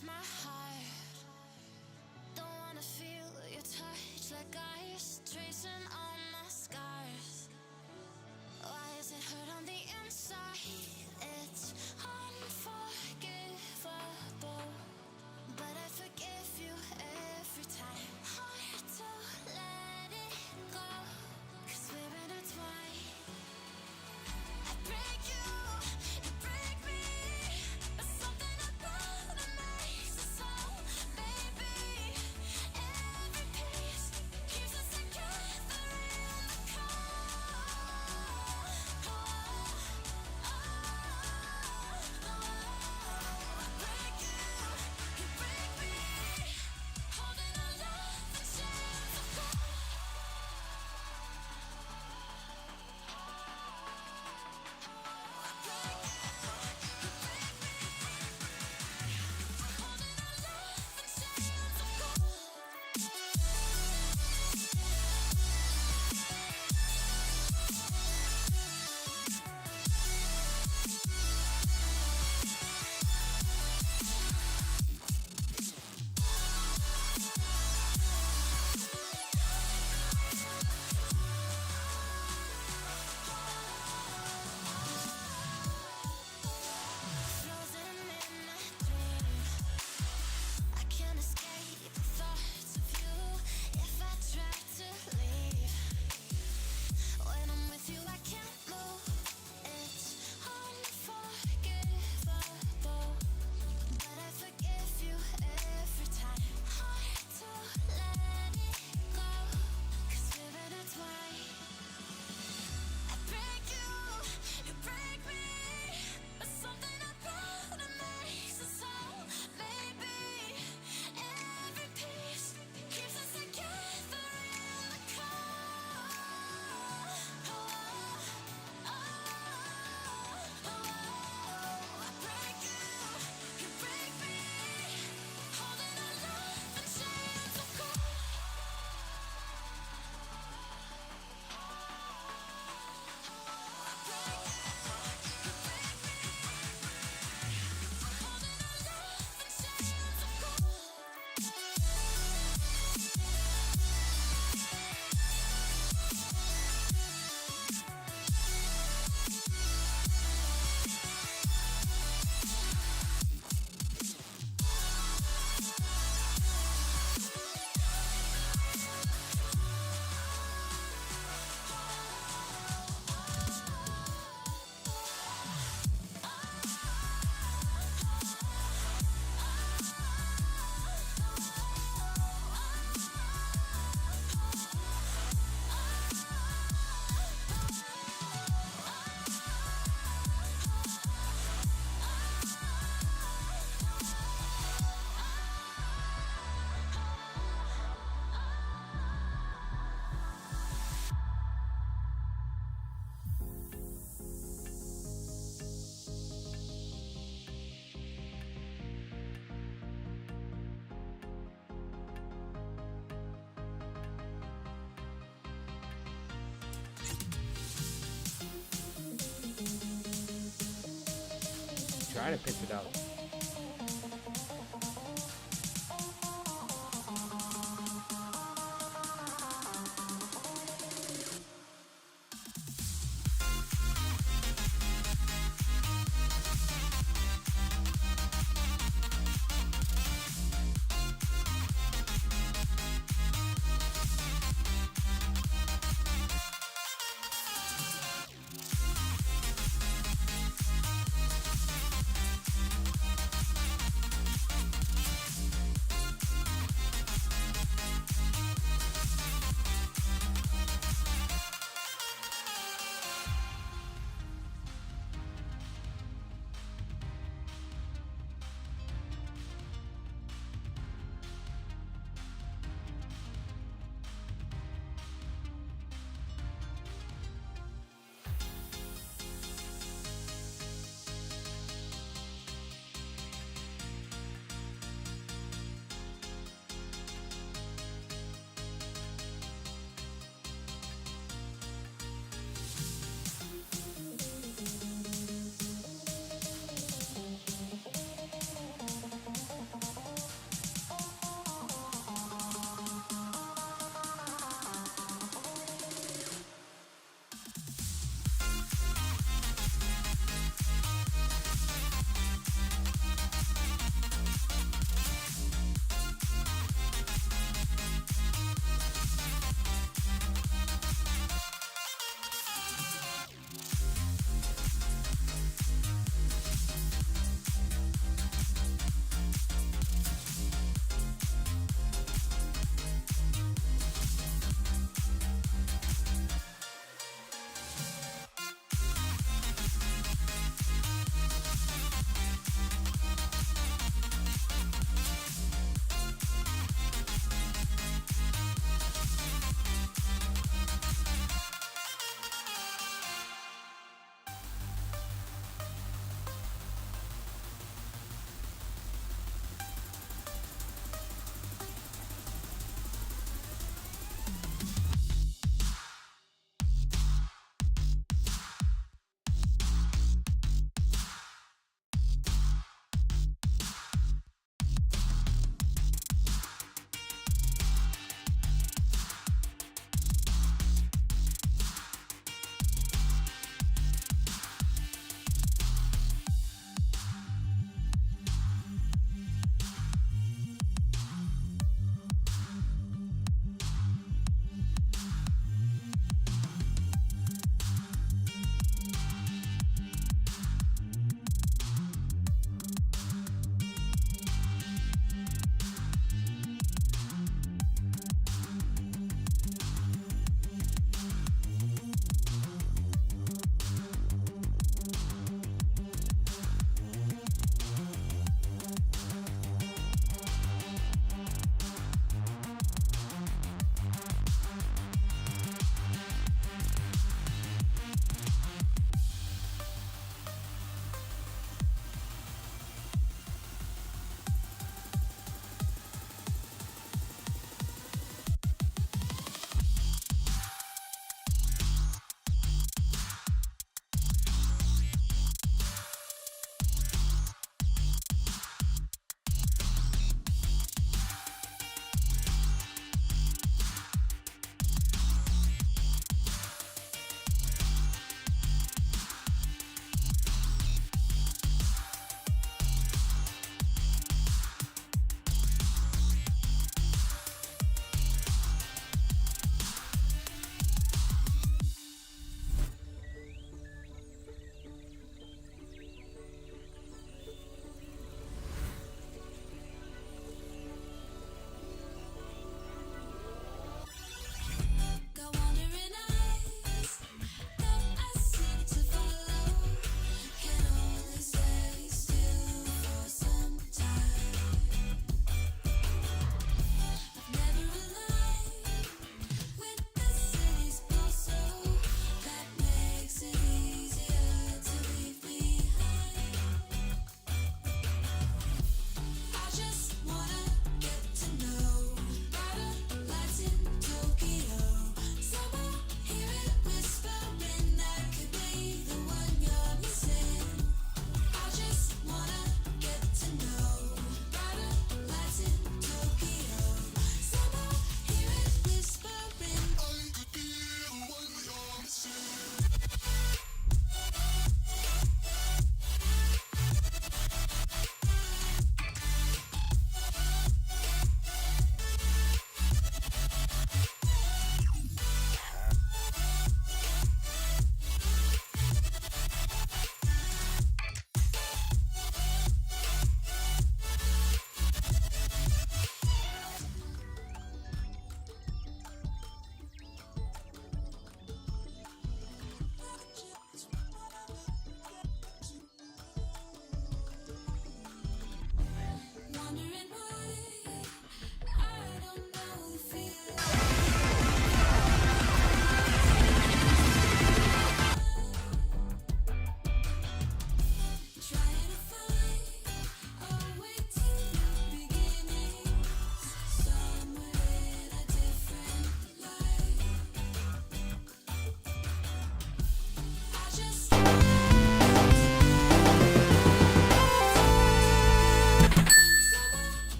lost my heart. Don't wanna feel your touch like ice, tracing all my scars. Why is it hurt on the inside? It's unforgivable, but I forgive you every time. Hard to let it go, 'cause we're intertwined. I break you, you break me, but something about it makes us whole. Maybe every piece keeps us together in the cold. I break you break me, holding our love in chains of gold. I break you break me, holding our love in chains of gold. Frozen in my dream, I can't escape the thoughts of you. If I try to leave, when I'm with you I can't move. It's unforgivable, but I forgive you every time. Hard to let it go, 'cause we're intertwined. I break you break me, but something about it makes us whole. Maybe every piece keeps us together in the cold. I break you break me, holding our love in chains of gold. I break you break me, holding our love in chains of gold. Try to pitch it out.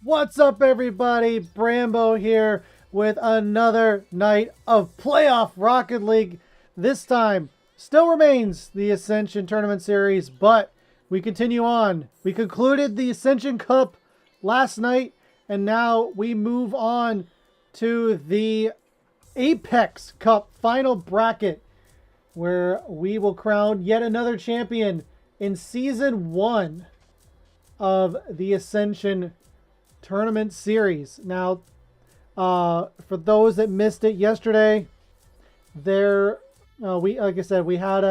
What's up, everybody? Brambo here with another night of playoff Rocket League. This time, still remains the Ascension Tournament Series, but we continue on. We concluded the Ascension Cup last night, and now we move on to the Apex Cup final bracket, where we will crown yet another champion in Season 1 of the Ascension Tournament Series. Now, for those that missed it yesterday, like I said, we had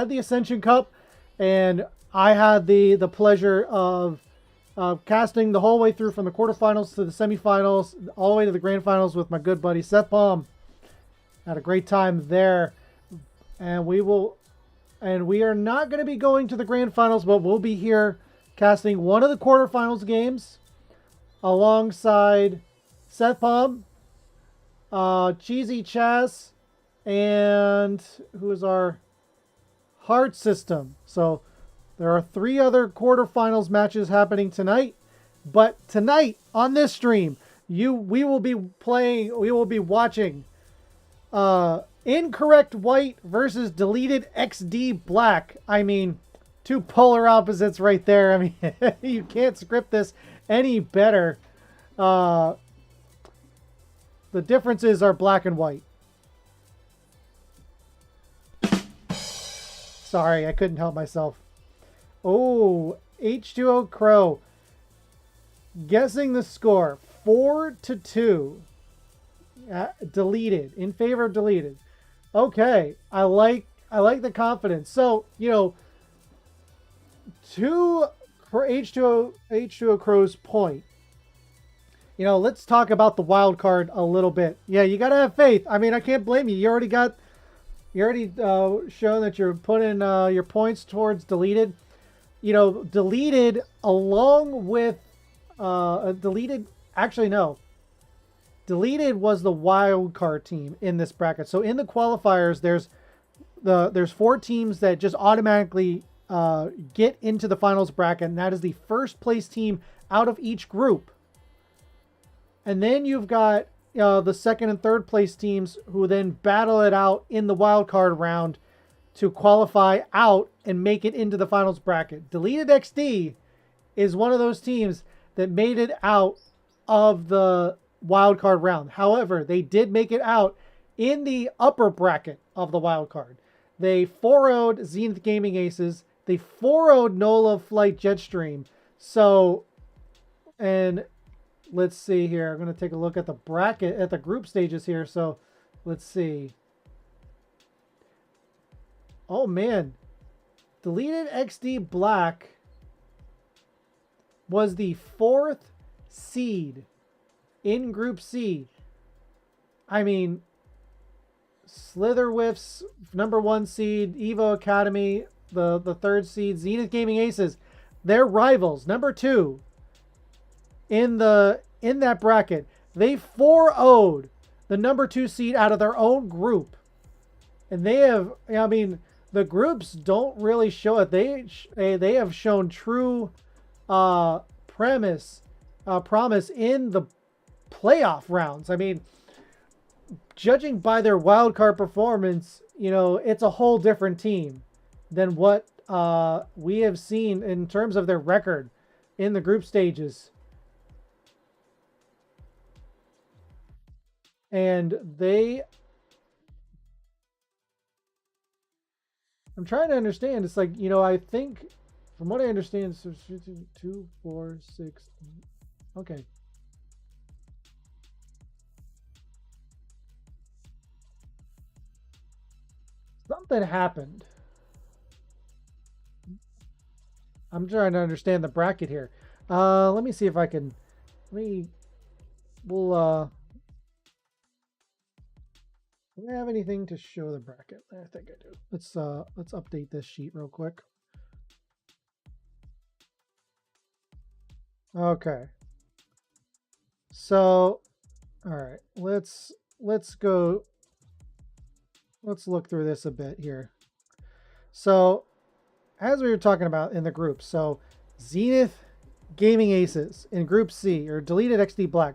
the Ascension Cup, and I had the pleasure of casting the whole way through from the quarterfinals to the semifinals, all the way to the grand finals with my good buddy Seth Baum. Had a great time there, and we are not going to be going to the grand finals, but we'll be here casting one of the quarterfinals games alongside Seth Baum, Cheesy Chaz, and who is our Heart System. So there are 3 other quarterfinals matches happening tonight. But tonight on this stream, we will be watching Incorrect White versus Deleted XD Black. I mean, 2 polar opposites right there. I mean, you can't script this any better. The differences are black and white. Sorry, I couldn't help myself. Oh, H2O Crow. Guessing the score, 4-2. Deleted, in favor of Deleted. Okay, I like the confidence. So, for H2O Crow's point, let's talk about the wild card a little bit. Yeah, you gotta have faith. I mean, I can't blame you. You already shown that you're putting your points towards Deleted. Deleted along with Deleted. Actually, no. Deleted was the wild card team in this bracket. So in the qualifiers, there's 4 teams that just automatically get into the finals bracket, and that is the first place team out of each group. And then you've got the second and third place teams who then battle it out in the wild card round to qualify out and make it into the finals bracket. Deleted XD is one of those teams that made it out of the wild card round. However, they did make it out in the upper bracket of the wild card. They 4-0'd Zenith Gaming Aces. They 4-0'd NOLA Flight Jetstream. So, and let's see here. I'm going to take a look at the bracket, at the group stages here. So, let's see. Oh, man. Deleted XD Black was the 4th seed in Group C. I mean, Slitherwhiffs, number 1 seed, Evo Academy, the 3rd seed, Zenith Gaming Aces. They're rivals, number 2 in that bracket. They 4-0'd the number 2 seed out of their own group. And they have, I mean, the groups don't really show it. They have shown true promise in the playoff rounds. I mean, judging by their wild card performance, it's a whole different team than what we have seen in terms of their record in the group stages. And I'm trying to understand. It's like, I think from what I understand, so 2, 4, 6. Okay. Something happened. I'm trying to understand the bracket here. Let me see if I can. Do I have anything to show the bracket? I think I do. Let's update this sheet real quick. Okay. So, all right. Let's go. Let's look through this a bit here. So, as we were talking about in the group, so Zenith Gaming Aces in Group C, or Deleted XD Black,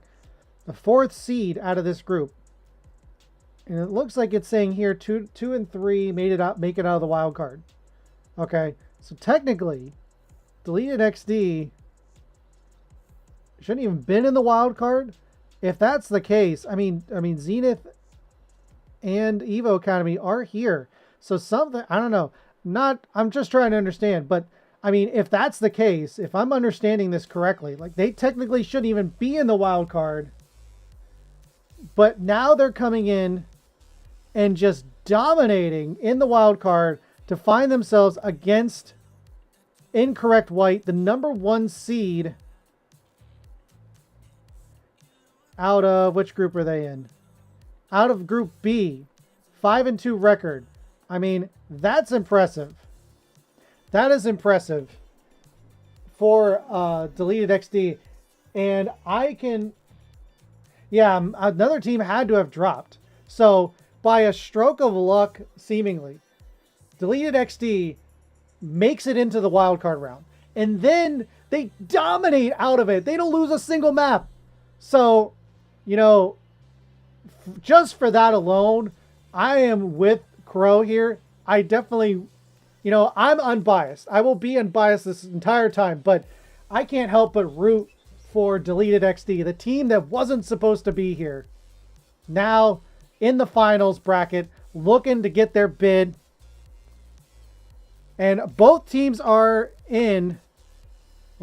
the 4th seed out of this group. And it looks like it's saying here 2 and 3 make it out of the wild card. Okay, so technically, Deleted XD shouldn't even been in the wild card. If that's the case, I mean Zenith and Evo Academy are here. So something, I don't know. I'm just trying to understand, but I mean, if that's the case, if I'm understanding this correctly, like they technically shouldn't even be in the wild card. But now they're coming in and just dominating in the wild card to find themselves against Incorrect White, the number 1 seed out of, which group are they in? Out of Group B, 5-2 record. I mean, that's impressive. That is impressive for Deleted XD. And I can, yeah, another team had to have dropped. So by a stroke of luck, seemingly, Deleted XD makes it into the wild card round. And then they dominate out of it. They don't lose a single map. So, you know, just for that alone, I am with Crow here. I definitely, you know, I'm unbiased. I will be unbiased this entire time, but I can't help but root for Deleted XD, the team that wasn't supposed to be here. Now in the finals bracket, looking to get their bid. And both teams are in.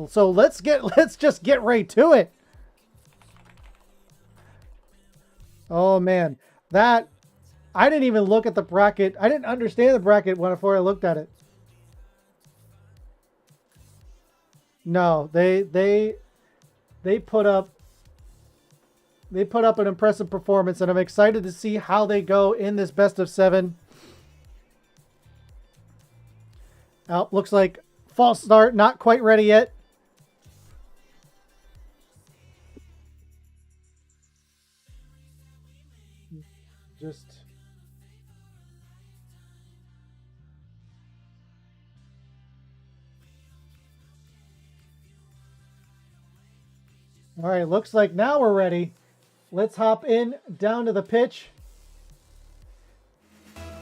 So let's just get right to it. Oh man, that I didn't even look at the bracket. I didn't understand the bracket before I looked at it. No, they put up an impressive performance, and I'm excited to see how they go in this best of 7. Looks like false start, not quite ready yet. Just all right, looks like now we're ready. Let's hop in down to the pitch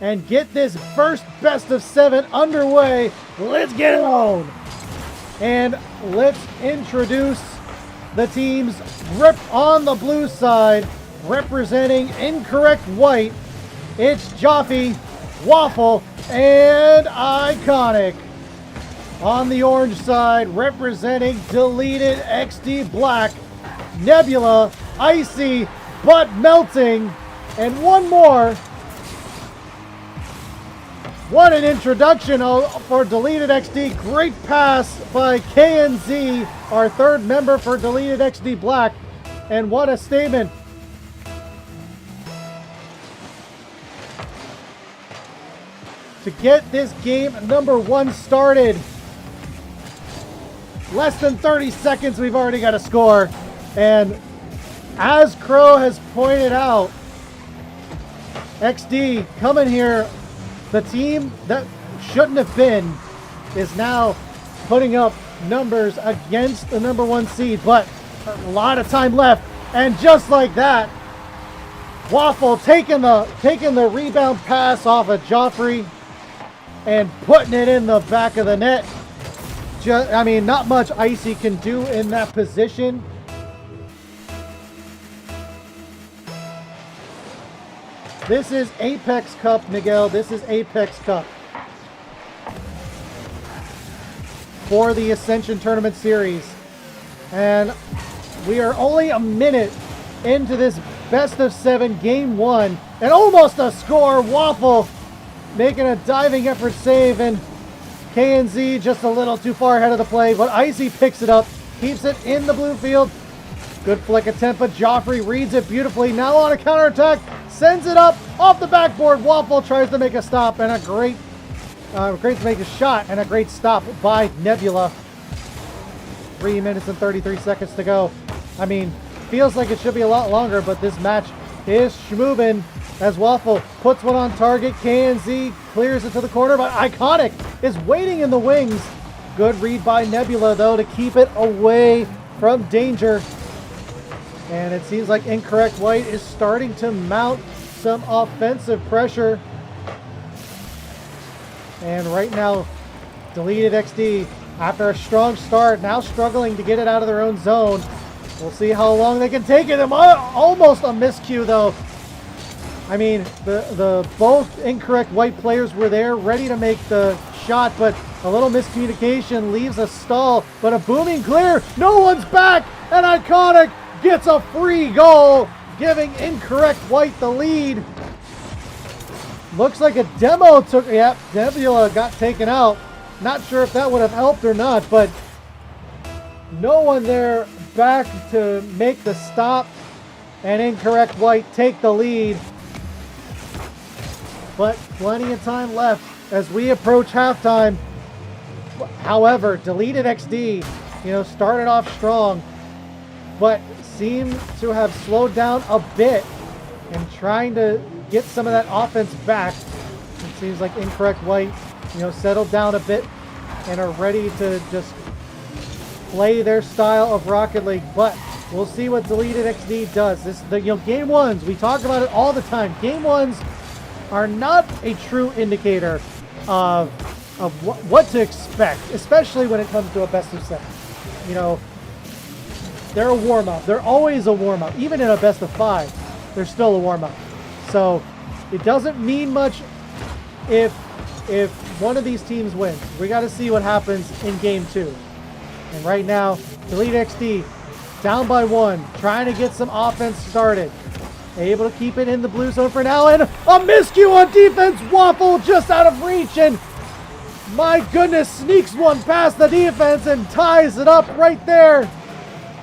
and get this first best of 7 underway. Let's get it on. And let's introduce the teams on the blue side, representing Incorrect White. It's Joffe, Waffle, and Iconic. On the orange side, representing Deleted XD Black, Nebula, Icy, but Melting, and one more. What an introduction for Deleted XD. Great pass by KNZ, our 3rd member for Deleted XD Black. And what a statement. To get this game number 1 started. Less than 30 seconds, we've already got a score. And as Crow has pointed out, XD coming here, the team that shouldn't have been is now putting up numbers against the number 1 seed, but a lot of time left. And just like that, Waffle taking the rebound pass off of Joffrey and putting it in the back of the net. I mean, not much Icy can do in that position. This is Apex Cup, Miguel. This is Apex Cup for the Ascension Tournament Series. And we are only a minute into this best of 7 game 1. And almost a score. Waffle making a diving effort save, and KNZ just a little too far ahead of the play, but Icy picks it up, keeps it in the blue field. Good flick attempt, but Joffrey reads it beautifully. Now on a counterattack, sends it up off the backboard. Waffle tries to make a stop, and a great to make a shot, and a great stop by Nebula. 3 minutes and 33 seconds to go. I mean, feels like it should be a lot longer, but this match is schmovin'. As Waffle puts one on target, KNZ clears it to the corner, but Iconic is waiting in the wings Good read by Nebula, though, to keep it away from danger. And it seems like Incorrect White is starting to mount some offensive pressure. And right now, Deleted XD, after a strong start, now struggling to get it out of their own zone. We'll see how long they can take it. Almost a miscue, though. I mean, the both Incorrect White players were there, ready to make the shot, but a little miscommunication leaves a stall. But a booming clear. No one's back, and Iconic gets a free goal, giving Incorrect White the lead. Looks like a demo took. Yep, Nebula got taken out. Not sure if that would have helped or not, but no one there back to make the stop, and Incorrect White take the lead. But plenty of time left as we approach halftime. However, Deleted XD, started off strong, but seemed to have slowed down a bit and trying to get some of that offense back. It seems like Incorrect White, settled down a bit and are ready to just play their style of Rocket League. But we'll see what Deleted XD does. Game ones, we talk about it all the time. Game ones are not a true indicator of what to expect, especially when it comes to a best of 7. They're a warm-up. They're always a warm-up. Even in a best of 5, they're still a warm-up. So it doesn't mean much if one of these teams wins. We got to see what happens in game 2. And right now, Delete XD down by 1, trying to get some offense started. Able to keep it in the blue zone for now, and a miscue on defense. Waffle just out of reach, and my goodness, sneaks one past the defense and ties it up right there.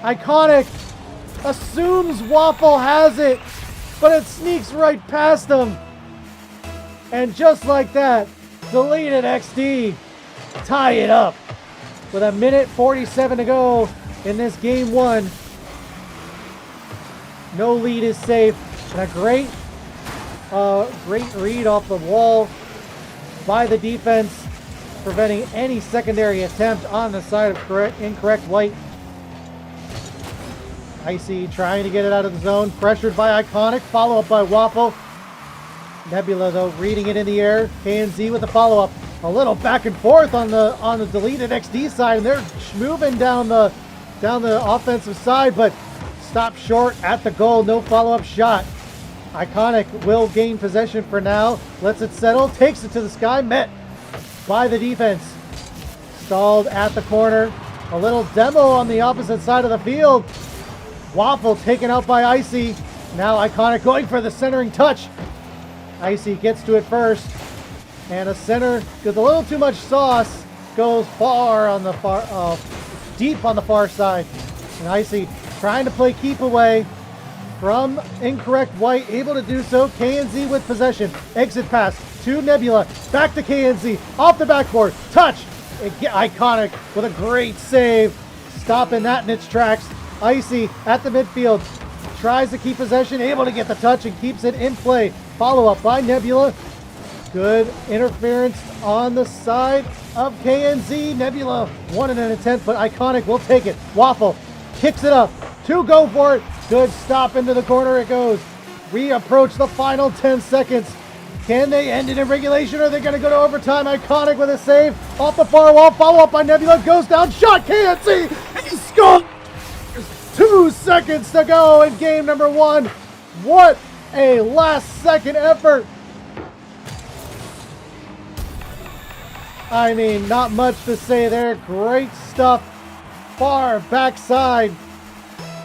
Iconic assumes Waffle has it, but it sneaks right past him. And just like that, Deleted XD tie it up with 1:47 to go in this game 1. No lead is safe, and a great read off the wall by the defense, preventing any secondary attempt on the side of Incorrect White. Icy trying to get it out of the zone, pressured by Iconic, follow up by Waffle. Nebula, though, reading it in the air. KNZ with the follow-up. A little back and forth on the Deleted XD side, and they're moving down the offensive side, but stopped short at the goal. No follow-up shot. Iconic will gain possession for now. Lets it settle. Takes it to the sky. Met by the defense. Stalled at the corner. A little demo on the opposite side of the field. Waffle taken out by Icy. Now Iconic going for the centering touch. Icy gets to it first. And a center with a little too much sauce goes deep on the far side. And Icy trying to play keep away from Incorrect White, able to do so. KNZ with possession. Exit pass to Nebula. Back to KNZ. Off the backboard. Touch. Iconic with a great save. Stopping that in its tracks. Icy at the midfield. Tries to keep possession. Able to get the touch and keeps it in play. Follow up by Nebula. Good interference on the side of KNZ. Nebula wanted an attempt, but Iconic will take it. Waffle kicks it up. 2 go for it. Good stop into the corner it goes. We approach the final 10 seconds. Can they end it in regulation, or are they going to go to overtime? Iconic with a save off the far wall. Follow up by Nebula. Goes down. Shot. KNZ. He scores. 2 seconds to go in game number 1. What a last second effort. I mean, not much to say there. Great stuff. Far backside.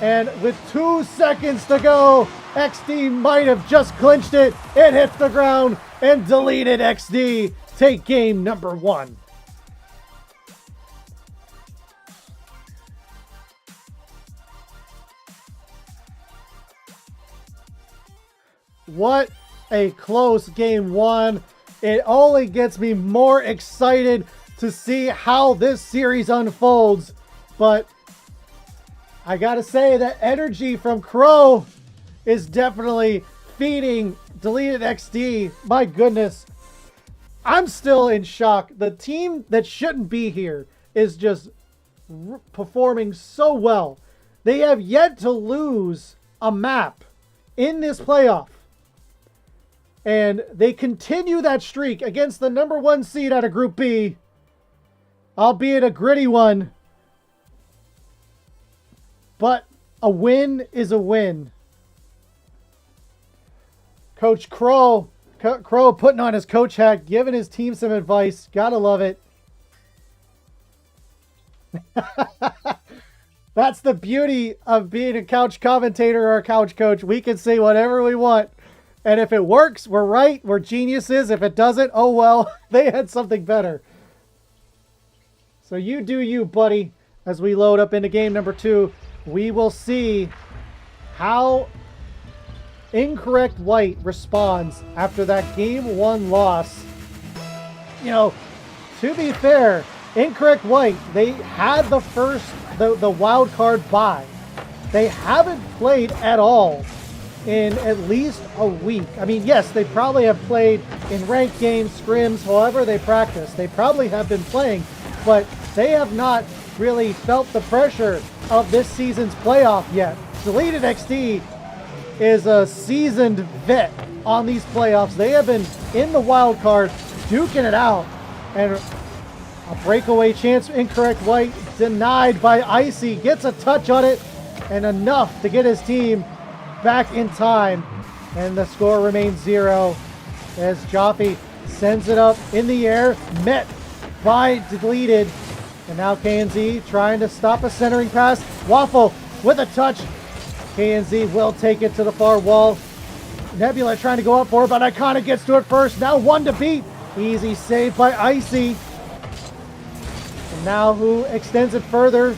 And with 2 seconds to go, XD might have just clinched it. It hits the ground, and Deleted XD take game number 1. What a close game 1. It only gets me more excited to see how this series unfolds. But I gotta say that energy from Crow is definitely feeding Deleted XD. My goodness. I'm still in shock. The team that shouldn't be here, is just performing so well. They have yet to lose a map in this playoff. And they continue that streak against the number 1 seed out of Group B, albeit a gritty one. But a win is a win. Coach Crow putting on his coach hat, giving his team some advice. Gotta love it. That's the beauty of being a couch commentator or a couch coach. We can say whatever we want. And if it works, we're right. We're geniuses. If it doesn't, oh well, they had something better. So you do you, buddy. As we load up into game number 2, we will see how Incorrect White responds after that game 1 loss. You know, to be fair, Incorrect White, they had the wild card bye. They haven't played at all in at least a week. I mean, yes, they probably have played in ranked games, scrims, however they practice. They probably have been playing, but they have not really felt the pressure of this season's playoff yet. Deleted XD is a seasoned vet on these playoffs. They have been in the wild card, duking it out, and a breakaway chance. Incorrect White denied by Icy, gets a touch on it and enough to get his team back in time, and the score remains 0 as Jaffe sends it up in the air, met by Deleted, and now KNZ trying to stop a centering pass. Waffle with a touch. KNZ will take it to the far wall. Nebula trying to go up for it, but Iconic gets to it first. Now 1 to beat. Easy save by Icy. And now who extends it further,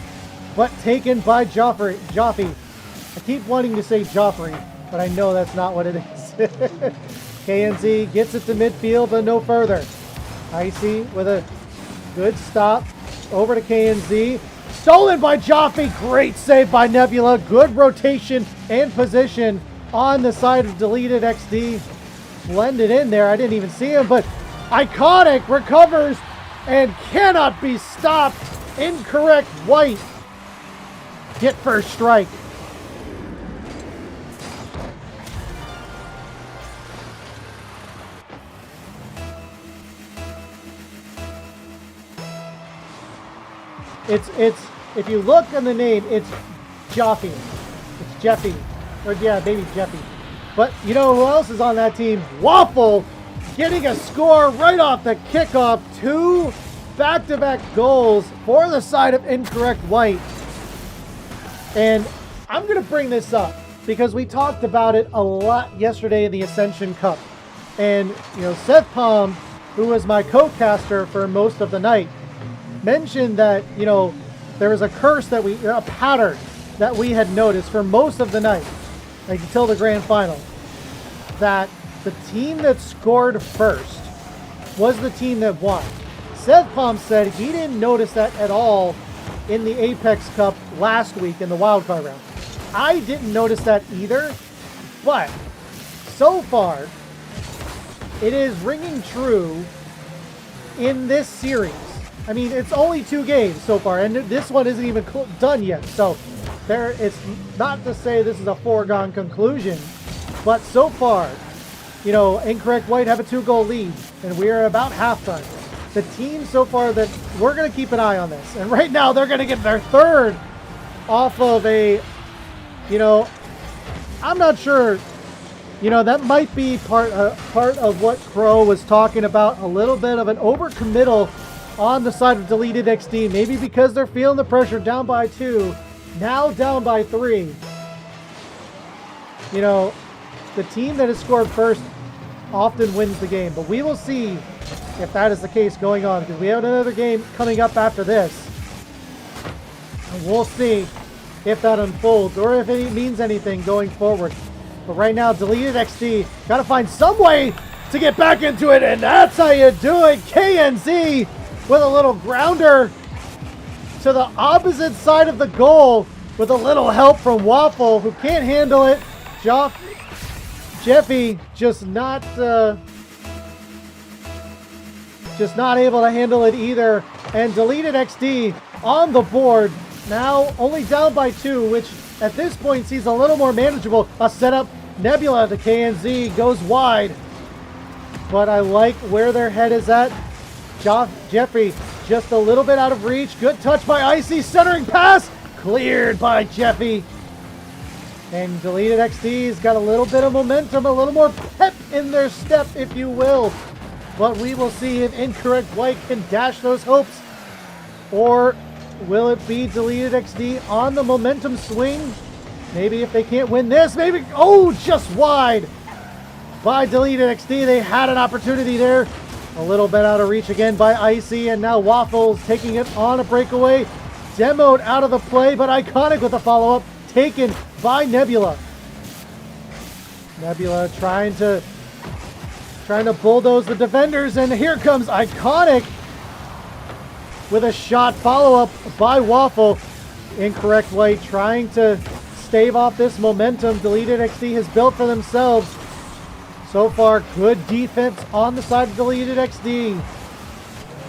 but taken by Jaffe. I keep wanting to say Joffrey, but I know that's not what it is. KNZ gets it to midfield, but no further. Icy with a good stop over to KNZ. Stolen by Jaffe. Great save by Nebula. Good rotation and position on the side of Deleted XD. Blended in there. I didn't even see him, but Iconic recovers and cannot be stopped. Incorrect White get first strike. It's if you look on the name, it's Jaffe. It's Jeffy. Or yeah, maybe Jeffy. But you know who else is on that team? Waffle getting a score right off the kickoff. 2 back-to-back goals for the side of Incorrect White. And I'm going to bring this up because we talked about it a lot yesterday in the Ascension Cup. And, you know, Seth Palm, who was my co-caster for most of the night, mentioned that, you know, there was a pattern that we had noticed for most of the night, like until the grand final, that the team that scored first was the team that won. Seth Palm said he didn't notice that at all in the Apex Cup last week in the wildcard round. I didn't notice that either, but so far it is ringing true in this series. I mean, it's only 2 games so far, and this one isn't even done yet. So it's not to say this is a foregone conclusion, but so far, you know, Incorrect White have a 2-goal lead, and we are about halftime. The team so far that we're going to keep an eye on this, and right now they're going to get their 3rd off of a, you know, I'm not sure. You know, that might be part of what Crow was talking about, a little bit of an overcommittal on the side of Deleted XD, maybe because they're feeling the pressure, down by 2, now down by 3. You know, the team that has scored first often wins the game, but we will see if that is the case going on, because we have another game coming up after this. And we'll see if that unfolds or if it means anything going forward. But right now, Deleted XD got to find some way to get back into it, and that's how you do it. KNZ with a little grounder to the opposite side of the goal with a little help from Waffle, who can't handle it. Jeffy just not able to handle it either. And Deleted XD on the board. Now only down by 2, which at this point seems a little more manageable. A setup. Nebula to KNZ goes wide. But I like where their head is at. Jeffrey just a little bit out of reach. Good touch by Icy. Centering pass. Cleared by Jeffy. And Deleted XD's got a little bit of momentum, a little more pep in their step, if you will. But we will see if Incorrect White can dash those hopes. Or will it be Deleted XD on the momentum swing? Maybe if they can't win this, maybe... Oh, just wide by Deleted XD. They had an opportunity there. A little bit out of reach again by Icy. And now Waffles taking it on a breakaway. Demoed out of the play, but Iconic with a follow-up. Taken by Nebula. Nebula trying to bulldoze the defenders, and here comes Iconic with a shot follow-up by Waffle. Incorrect White trying to stave off this momentum Deleted XD has built for themselves. So far, good defense on the side of Deleted XD.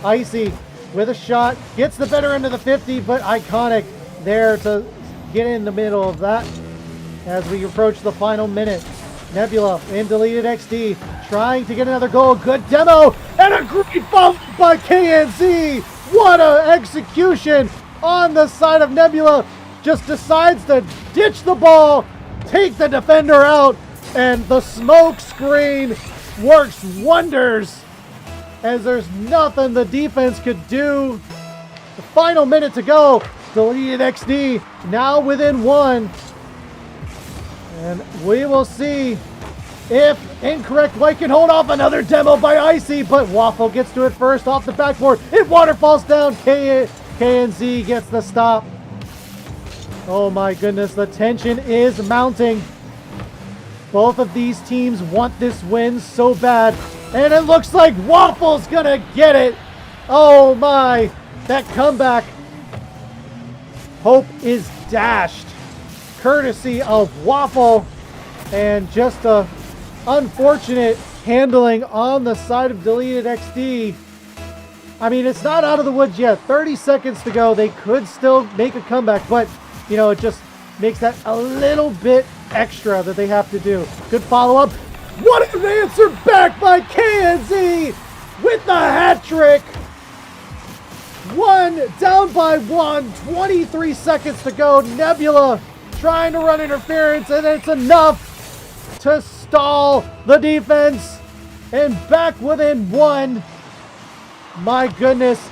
Icy with a shot, gets the better end of the 50, but Iconic there to get in the middle of that as we approach the final minute. Nebula in Deleted XD trying to get another goal. Good demo and a great bump by KNZ. What a execution on the side of Nebula. Just decides to ditch the ball, take the defender out, and the smoke screen works wonders as there's nothing the defense could do. The final minute to go. Deleted XD now within 1. And we will see if Incorrect White can hold off another demo by Icy, but Waffle gets to it first off the backboard. It waterfalls down. KNZ gets the stop. Oh my goodness, the tension is mounting. Both of these teams want this win so bad, and it looks like Waffle's gonna get it. Oh my, that comeback. Hope is dashed, courtesy of Waffle, and just a unfortunate handling on the side of Deleted XD. I mean, it's not out of the woods yet. 30 seconds to go. They could still make a comeback, but, you know, it just makes that a little bit extra that they have to do. Good follow-up. What an answer back by KNZ with the hat trick. Down by 1, 23 seconds to go. Nebula trying to run interference, and it's enough to stall the defense. And back within 1. My goodness.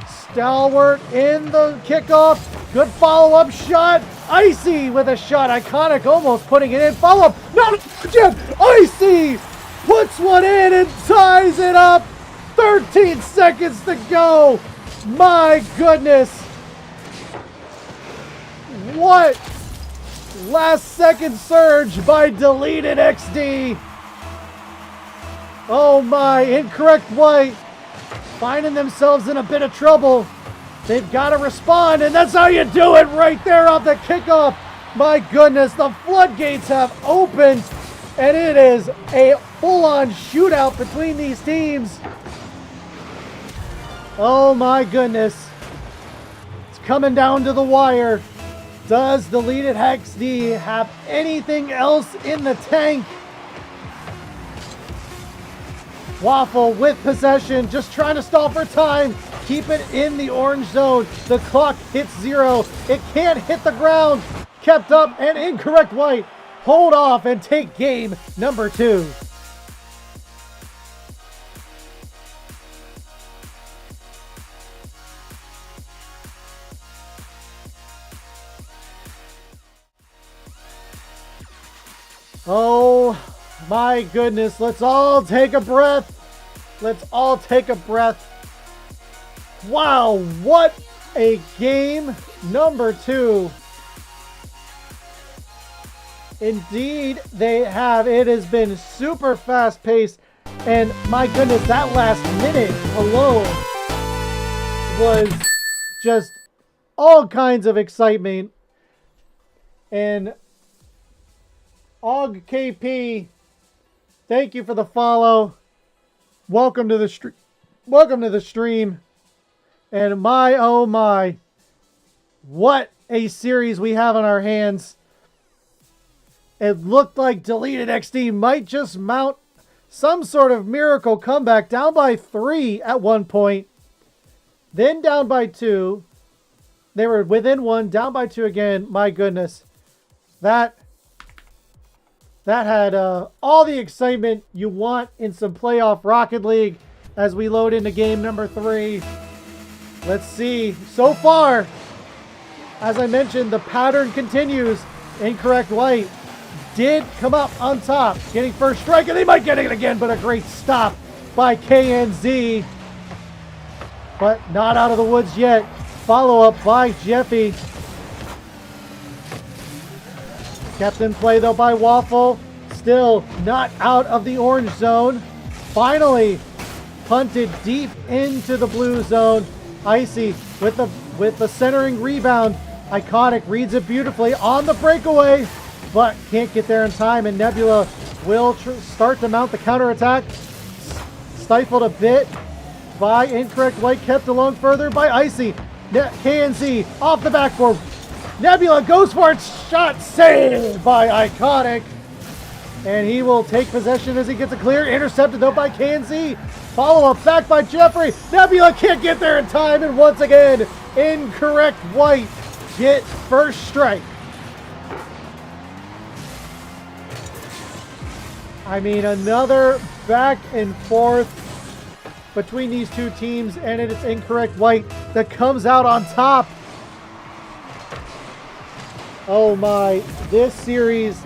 Stalwart in the kickoff. Good follow-up shot. Icy with a shot. Iconic almost putting it in. Follow-up. Not yet. Icy puts one in and ties it up. 13 seconds to go. My goodness. What? Last second surge by Deleted XD. Oh my. Incorrect White finding themselves in a bit of trouble. They've got to respond, and that's how you do it right there off the kickoff. My goodness, the floodgates have opened, and it is a full-on shootout between these teams. Oh my goodness. It's coming down to the wire. Does Deleted XD have anything else in the tank? Waffle with possession, just trying to stall for time. Keep it in the orange zone. The clock hits 0. It can't hit the ground. Kept up, and Incorrect White hold off and take game number 2. Oh my goodness, let's all take a breath. Let's all take a breath. Wow, what a game number 2. Indeed, they have. It has been super fast paced. And my goodness, that last minute alone was just all kinds of excitement. And Og KP, thank you for the follow. Welcome to the stream. And my, oh my, what a series we have on our hands. It looked like Deleted XD might just mount some sort of miracle comeback, down by 3 at one point, then down by 2. They were within 1, down by 2 again. My goodness. That had all the excitement you want in some playoff Rocket League as we load into game number 3. Let's see. So far, as I mentioned, the pattern continues. Incorrect White did come up on top, getting first strike, and they might get it again, but a great stop by KNZ. But not out of the woods yet. Follow up by Jeffy. Kept in play though by Waffle. Still not out of the orange zone. Finally punted deep into the blue zone. Icy with the centering rebound. Iconic reads it beautifully on the breakaway, but can't get there in time, and Nebula will start to mount the counterattack. Stifled a bit by Incorrect White, kept along further by Icy. KNZ off the backboard. Nebula goes for it, shot saved by Iconic. And he will take possession as he gets a clear. Intercepted though by KNZ. Follow up back by Jeffrey. Nebula can't get there in time, and once again, Incorrect White get first strike. I mean, another back and forth between these two teams, and it's Incorrect White that comes out on top. Oh my, this series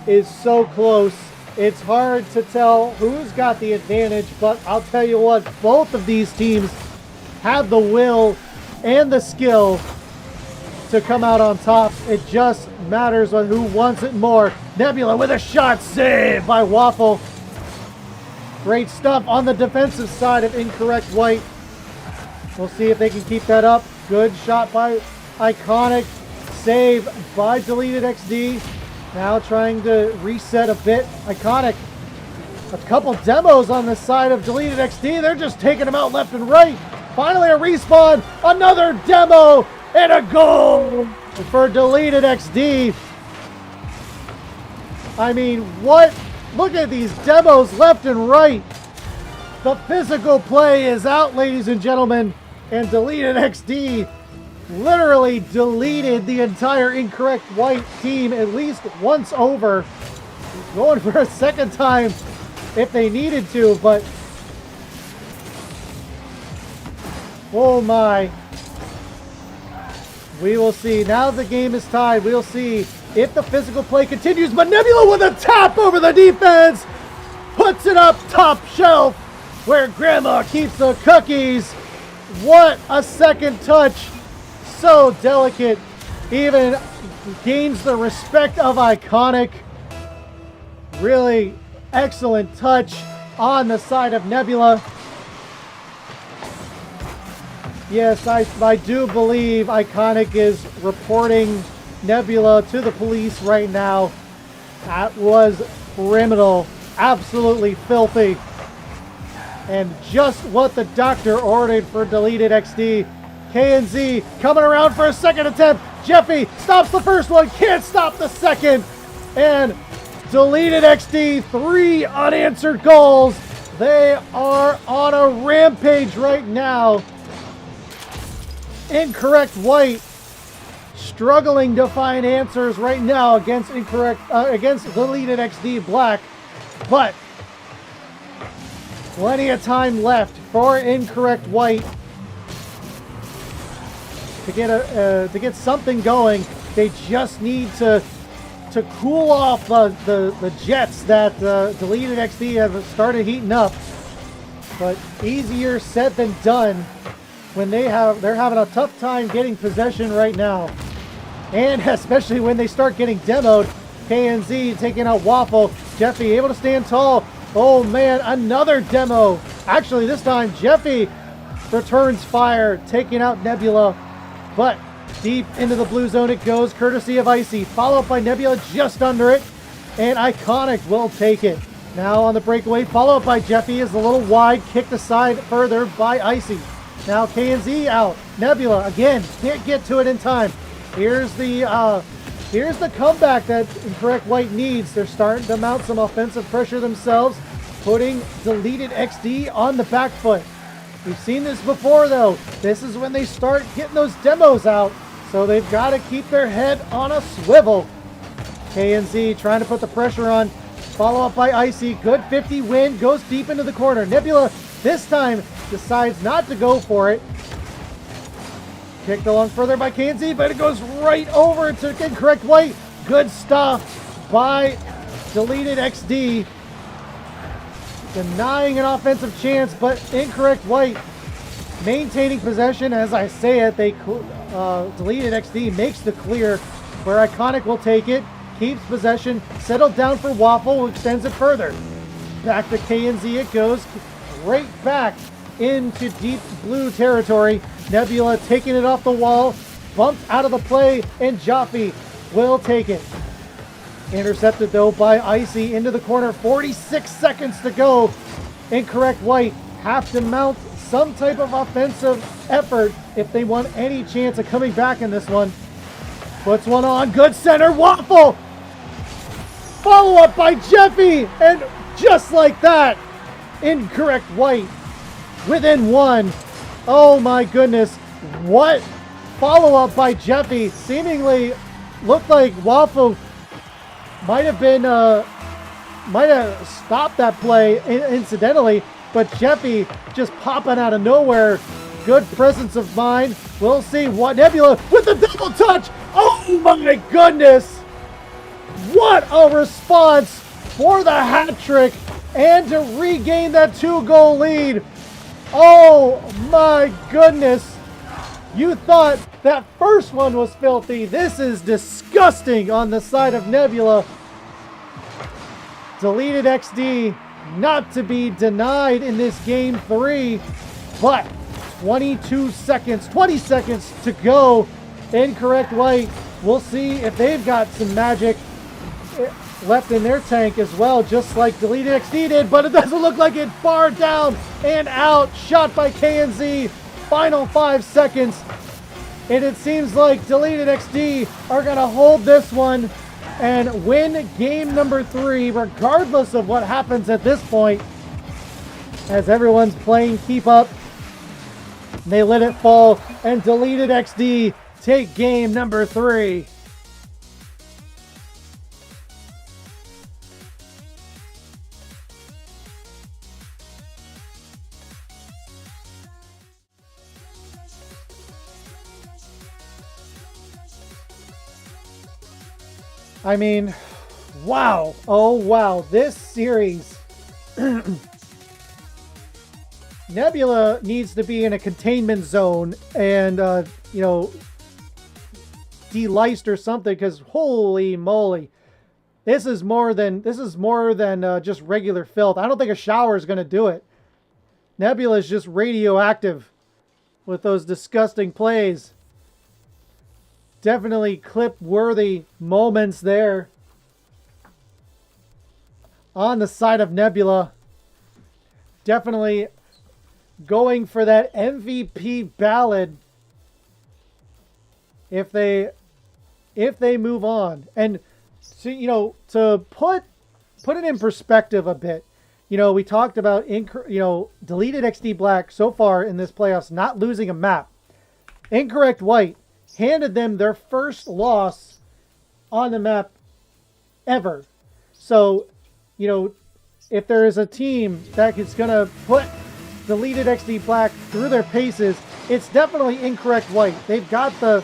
is so close. It's hard to tell who's got the advantage, but I'll tell you what, both of these teams have the will and the skill to come out on top. It just matters on who wants it more. Nebula with a shot saved by Waffle. Great stuff on the defensive side of Incorrect White. We'll see if they can keep that up. Good shot by Iconic. Save by Deleted XD. Now trying to reset a bit. Iconic. A couple demos on the side of Deleted XD. They're just taking them out left and right. Finally a respawn. Another demo. And a goal for Deleted XD. I mean, what? Look at these demos left and right. The physical play is out, ladies and gentlemen. And Deleted XD literally deleted the entire Incorrect White team at least once over. Going for a second time if they needed to, but oh my. We will see. Now the game is tied. We'll see if the physical play continues. But Nebula with a tap over the defense. Puts it up top shelf where Grandma keeps the cookies. What a second touch. So delicate. Even gains the respect of Iconic. Really excellent touch on the side of Nebula. Yes, I do believe Iconic is reporting Nebula to the police right now. That was criminal. Absolutely filthy. And just what the doctor ordered for Deleted XD. KNZ coming around for a second attempt. Jeffy stops the first one, can't stop the second. And Deleted XD, 3 unanswered goals. They are on a rampage right now. Incorrect White struggling to find answers right now against against Deleted XD Black, but plenty of time left for Incorrect White to get something going. They just need to cool off the jets that Deleted XD have started heating up, but easier said than done. When they're having a tough time getting possession right now. And especially when they start getting demoed. KNZ taking out Waffle. Jeffy able to stand tall. Oh man, another demo. Actually, this time Jeffy returns fire, taking out Nebula. But deep into the blue zone it goes, courtesy of Icy. Followed up by Nebula just under it. And Iconic will take it. Now on the breakaway, followed up by Jeffy is a little wide, kicked aside further by Icy. Now KNZ out. Nebula again can't get to it in time. Here's the comeback that Incorrect White needs. They're starting to mount some offensive pressure themselves, putting Deleted XD on the back foot. We've seen this before though. This is when they start getting those demos out. So they've got to keep their head on a swivel. KNZ trying to put the pressure on. Follow up by Icy. Good 50 win. Goes deep into the corner. Nebula this time decides not to go for it. Kicked along further by KNZ, but it goes right over to Incorrect White. Good stuff by Deleted XD. Denying an offensive chance, but Incorrect White maintaining possession. As I say it, Deleted XD makes the clear where Iconic will take it. Keeps possession, settled down for Waffle, who extends it further. Back to KNZ it goes, right back into deep blue territory. Nebula taking it off the wall, bumped out of the play, and Jaffe will take it. Intercepted though by Icy into the corner, 46 seconds to go. Incorrect White have to mount some type of offensive effort if they want any chance of coming back in this one. Puts one on, good center, Waffle! Follow up by Jeffy, and just like that, Incorrect White within one. Oh my goodness, what follow up by Jeffy. Seemingly looked like Waffle might have stopped that play incidentally, but Jeffy just popping out of nowhere. Good presence of mind. We'll see what Nebula with the double touch. Oh my goodness! What a response for the hat trick and to regain that 2-goal lead. Oh my goodness! You thought that first one was filthy. This is disgusting on the side of Nebula. Deleted XD not to be denied in this game 3, but 20 seconds to go. Incorrect White. We'll see if they've got some magic left in their tank as well, just like Deleted XD did, but it doesn't look like it. Far down and out. Shot by KNZ. Final 5 seconds. And it seems like Deleted XD are going to hold this one and win game number 3, regardless of what happens at this point. As everyone's playing keep up, they let it fall, and Deleted XD take game number 3. I mean, wow. Oh, wow. This series. Nebula needs to be in a containment zone and, deliced or something, because holy moly. This is more than just regular filth. I don't think a shower is going to do it. Nebula is just radioactive with those disgusting plays. Definitely clip-worthy moments there on the side of Nebula. Definitely going for that MVP ballad if they move on. And so, to put it in perspective a bit, we talked about Deleted XD Black so far in this playoffs not losing a map. Incorrect White handed them their first loss on the map ever. So, if there is a team that is going to put Deleted XD Black through their paces, it's definitely Incorrect White. They've got the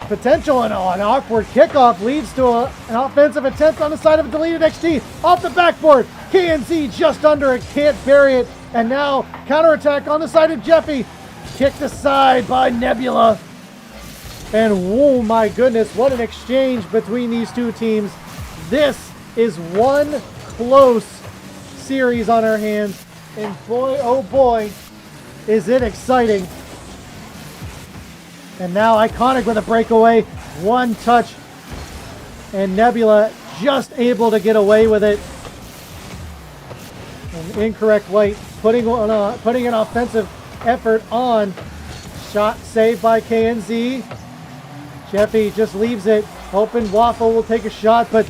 potential, and an awkward kickoff leads to an offensive attempt on the side of Deleted XD. Off the backboard, KNZ just under it, can't bury it. And now, counterattack on the side of Jeffy. Kicked aside by Nebula. And oh my goodness, what an exchange between these two teams. This is one close series on our hands. And boy, oh boy, is it exciting. And now Iconic with a breakaway. One touch. And Nebula just able to get away with it. And Incorrect White putting an offensive effort on. Shot saved by KNZ. Jeffy just leaves it. Hoping Waffle will take a shot, but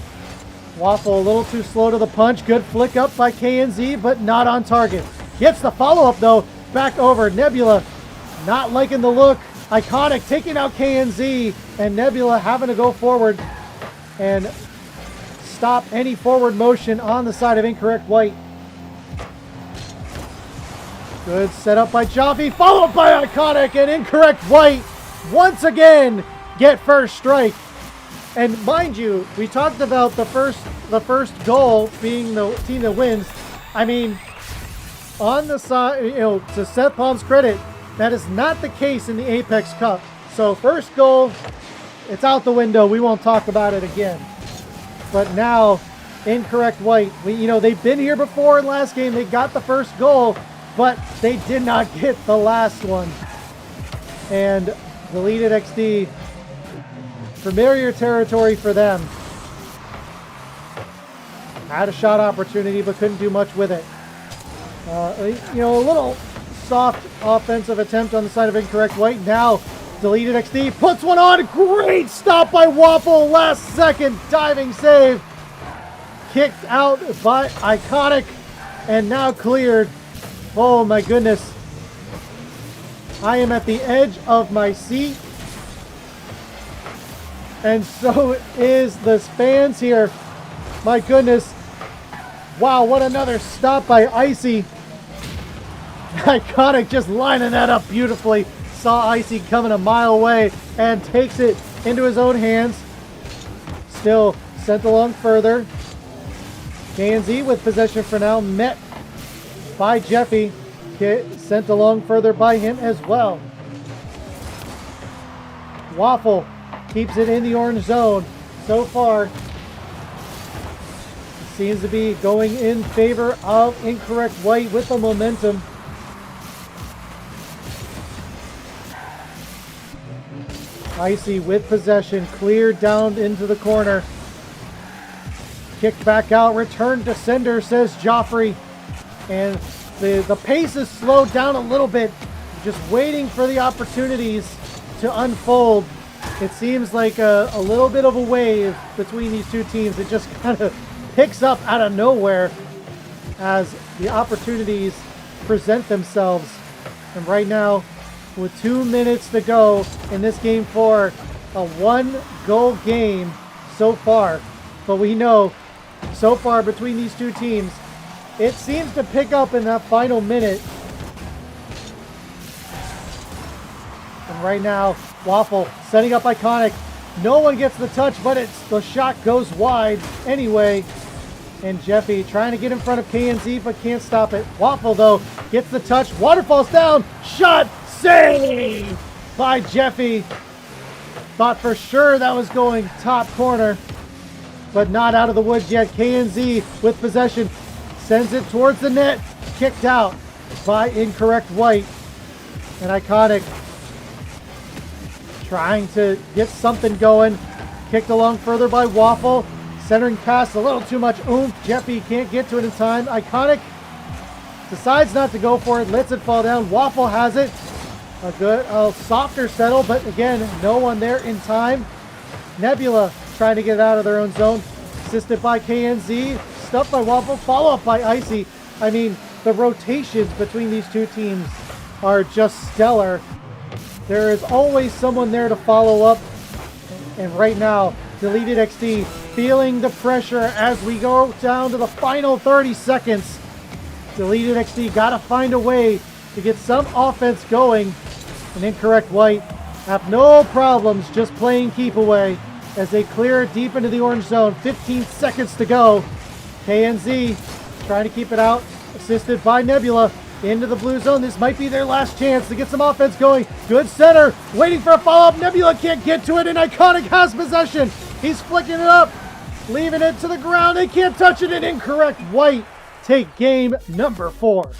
Waffle a little too slow to the punch. Good flick up by KNZ, but not on target. Gets the follow-up, though. Back over. Nebula not liking the look. Iconic taking out KNZ, and Nebula having to go forward and stop any forward motion on the side of Incorrect White. Good setup by Jaffe, followed by Iconic, and Incorrect White once again get first strike. And mind you, we talked about the first goal being the team that wins. I mean, on the side, to Seth Palm's credit, that is not the case in the Apex Cup. So first goal, it's out the window. We won't talk about it again. But now, Incorrect White, they've been here before in last game. They got the first goal, but they did not get the last one. And Deleted XD, familiar territory for them. Had a shot opportunity, but couldn't do much with it. A little soft offensive attempt on the side of Incorrect White. Now, Deleted XD puts one on. Great stop by Waffle. Last second diving save. Kicked out by Iconic and now cleared. Oh my goodness. I am at the edge of my seat. And so is the fans here. My goodness. Wow, what another stop by Icy. Iconic just lining that up beautifully. Saw Icy coming a mile away and takes it into his own hands. Still sent along further. KNZ with possession for now, met by Jeffy. Sent along further by him as well. Waffle keeps it in the orange zone. So far, seems to be going in favor of Incorrect White with the momentum. Icy with possession, cleared down into the corner. Kicked back out, returned to sender, says Joffrey. And the pace is slowed down a little bit, just waiting for the opportunities to unfold. It seems like a little bit of a wave between these two teams. It just kind of picks up out of nowhere as the opportunities present themselves. And right now, with 2 minutes to go in this game 4, a 1-goal game so far. But we know, so far between these two teams, it seems to pick up in that final minute. And right now, Waffle setting up Iconic. No one gets the touch, but the shot goes wide anyway. And Jeffy trying to get in front of KNZ, but can't stop it. Waffle, though, gets the touch. Waterfalls down. Shot saved by Jeffy. Thought for sure that was going top corner, but not out of the woods yet. KNZ with possession. Sends it towards the net. Kicked out by Incorrect White. And Iconic trying to get something going. Kicked along further by Waffle. Centering pass, a little too much oomph. Jeffy can't get to it in time. Iconic decides not to go for it. Lets it fall down. Waffle has it. A softer settle, but again, no one there in time. Nebula trying to get it out of their own zone. Assisted by KNZ. Stuffed by Waffle. Follow up by Icy. I mean, the rotations between these two teams are just stellar. There is always someone there to follow up. And right now, Deleted XD feeling the pressure as we go down to the final 30 seconds. Deleted XD got to find a way to get some offense going. And Incorrect White have no problems just playing keep away as they clear it deep into the orange zone. 15 seconds to go. KNZ trying to keep it out. Assisted by Nebula into the blue zone. This might be their last chance to get some offense going. Good center. Waiting for a follow-up. Nebula can't get to it, and Iconic has possession. He's flicking it up. Leaving it to the ground. They can't touch it, and Incorrect White take game number 4.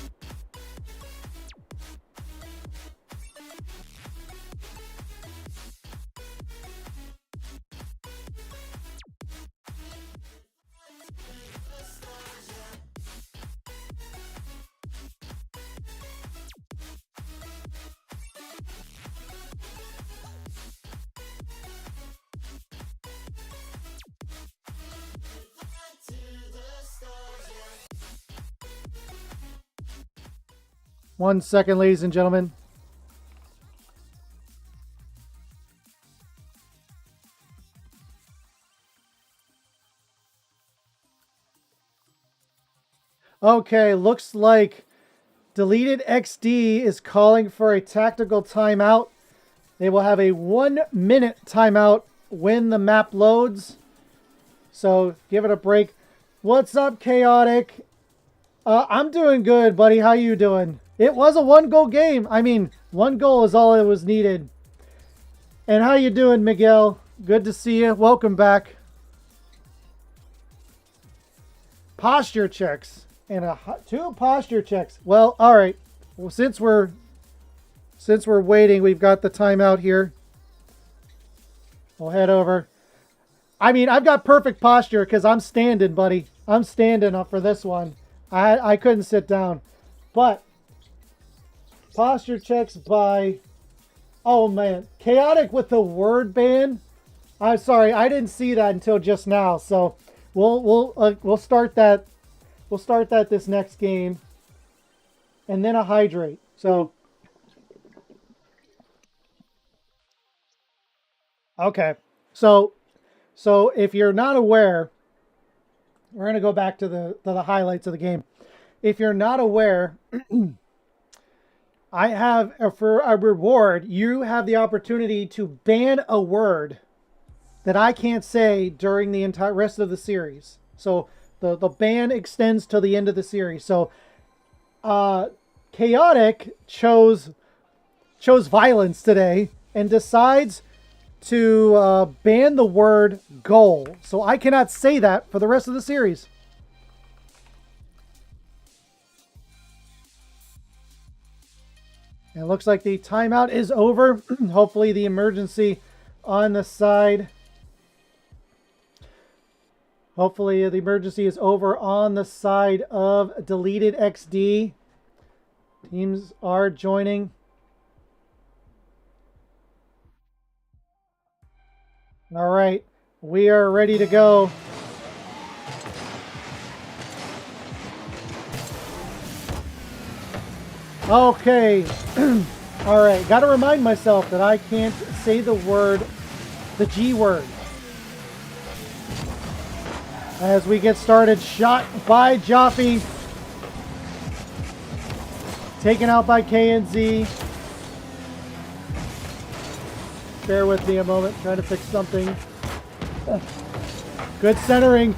1 second, ladies and gentlemen. Okay, looks like Deleted XD is calling for a tactical timeout. They will have a 1-minute timeout when the map loads. So give it a break. What's up, Chaotic? I'm doing good, buddy. How you doing? It was a 1-goal game. I mean, 1 goal is all it was needed. And how you doing, Miguel? Good to see you. Welcome back. Posture checks. And 2 posture checks. Well, all right. Well, since we're waiting, we've got the timeout here. We'll head over. I mean, I've got perfect posture because I'm standing, buddy. I'm standing up for this one. I couldn't sit down. But posture checks by, oh man, Chaotic with the word ban. I'm sorry, I didn't see that until just now. So we'll start that. We'll start that this next game. And then a hydrate. So. Okay. So if you're not aware, we're going to go back to the highlights of the game. If you're not aware, I have, for a reward, you have the opportunity to ban a word that I can't say during the entire rest of the series. So the ban extends to the end of the series. So Chaotic chose violence today and decides to ban the word goal. So I cannot say that for the rest of the series. And it looks like the timeout is over. Hopefully the emergency on the side. Hopefully the emergency is over on the side of Deleted XD. Teams are joining. All right, we are ready to go. Okay. All right, got to remind myself that I can't say the G word. As we get started, shot by Jaffe. Taken out by KNZ. Bear with me a moment, trying to fix something. Good centering.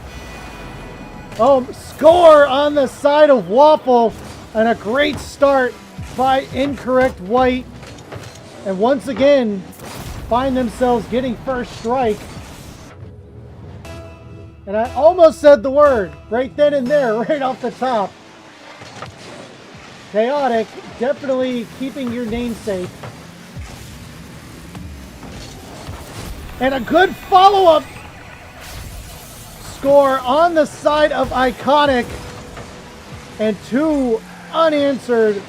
Oh, score on the side of Waffle. And a great start by Incorrect White. And once again, find themselves getting first strike. And I almost said the word right then and there, right off the top. Chaotic, definitely keeping your namesake. And a good follow-up score on the side of Iconic. And 2 unanswered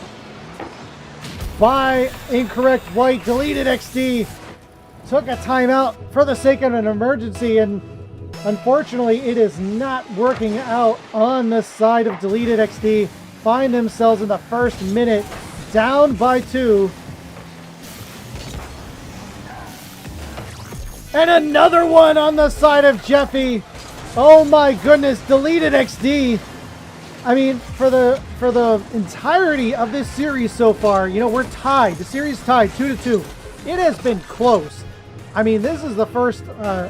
by Incorrect White. Deleted XD took a timeout for the sake of an emergency, and unfortunately it is not working out on the side of Deleted XD. Find themselves in the first minute down by 2. And another one on the side of Jeffy. Oh my goodness, Deleted XD. I mean, for the entirety of this series so far, you know, we're tied. The series tied 2-2. It has been close. I mean, this is the first time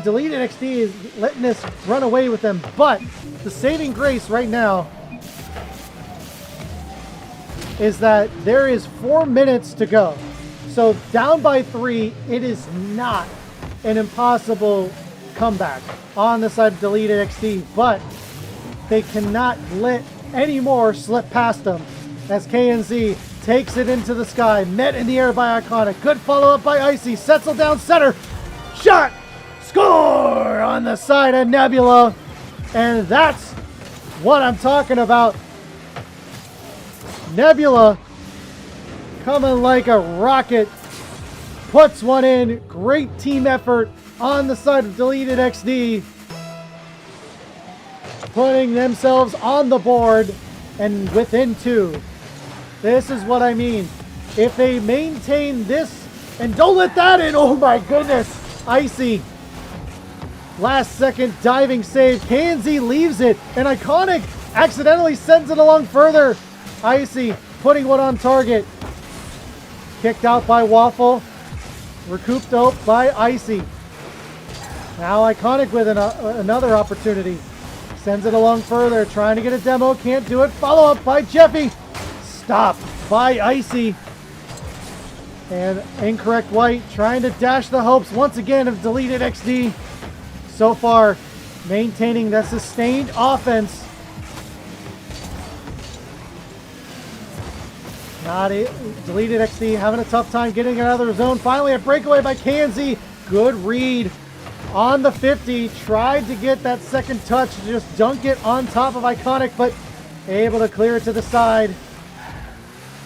Deleted XD is letting this run away with them. But the saving grace right now is that there is 4 minutes to go. So down by 3, it is not an impossible comeback on the side of Deleted XD, but they cannot let any more slip past them as KNZ takes it into the sky, met in the air by Iconic. Good follow-up by Icy, Setzel down center, shot, score on the side of Nebula, and that's what I'm talking about. Nebula coming like a rocket, puts one in. Great team effort on the side of Deleted XD, putting themselves on the board and within 2. This is what I mean. If they maintain this, and don't let that in, oh my goodness, Icy. Last second diving save, KNZ leaves it, and Iconic accidentally sends it along further. Icy putting one on target. Kicked out by Waffle. Recouped up by Icy. Now Iconic with another opportunity. Sends it along further, trying to get a demo, can't do it. Follow up by Jeffy. Stopped by Icy. And Incorrect White trying to dash the hopes once again of Deleted XD. So far, maintaining that sustained offense. Not it. Deleted XD having a tough time getting it out of the zone. Finally, a breakaway by KNZ. Good read on the 50. Tried to get that second touch to just dunk it on top of Iconic, but able to clear it to the side.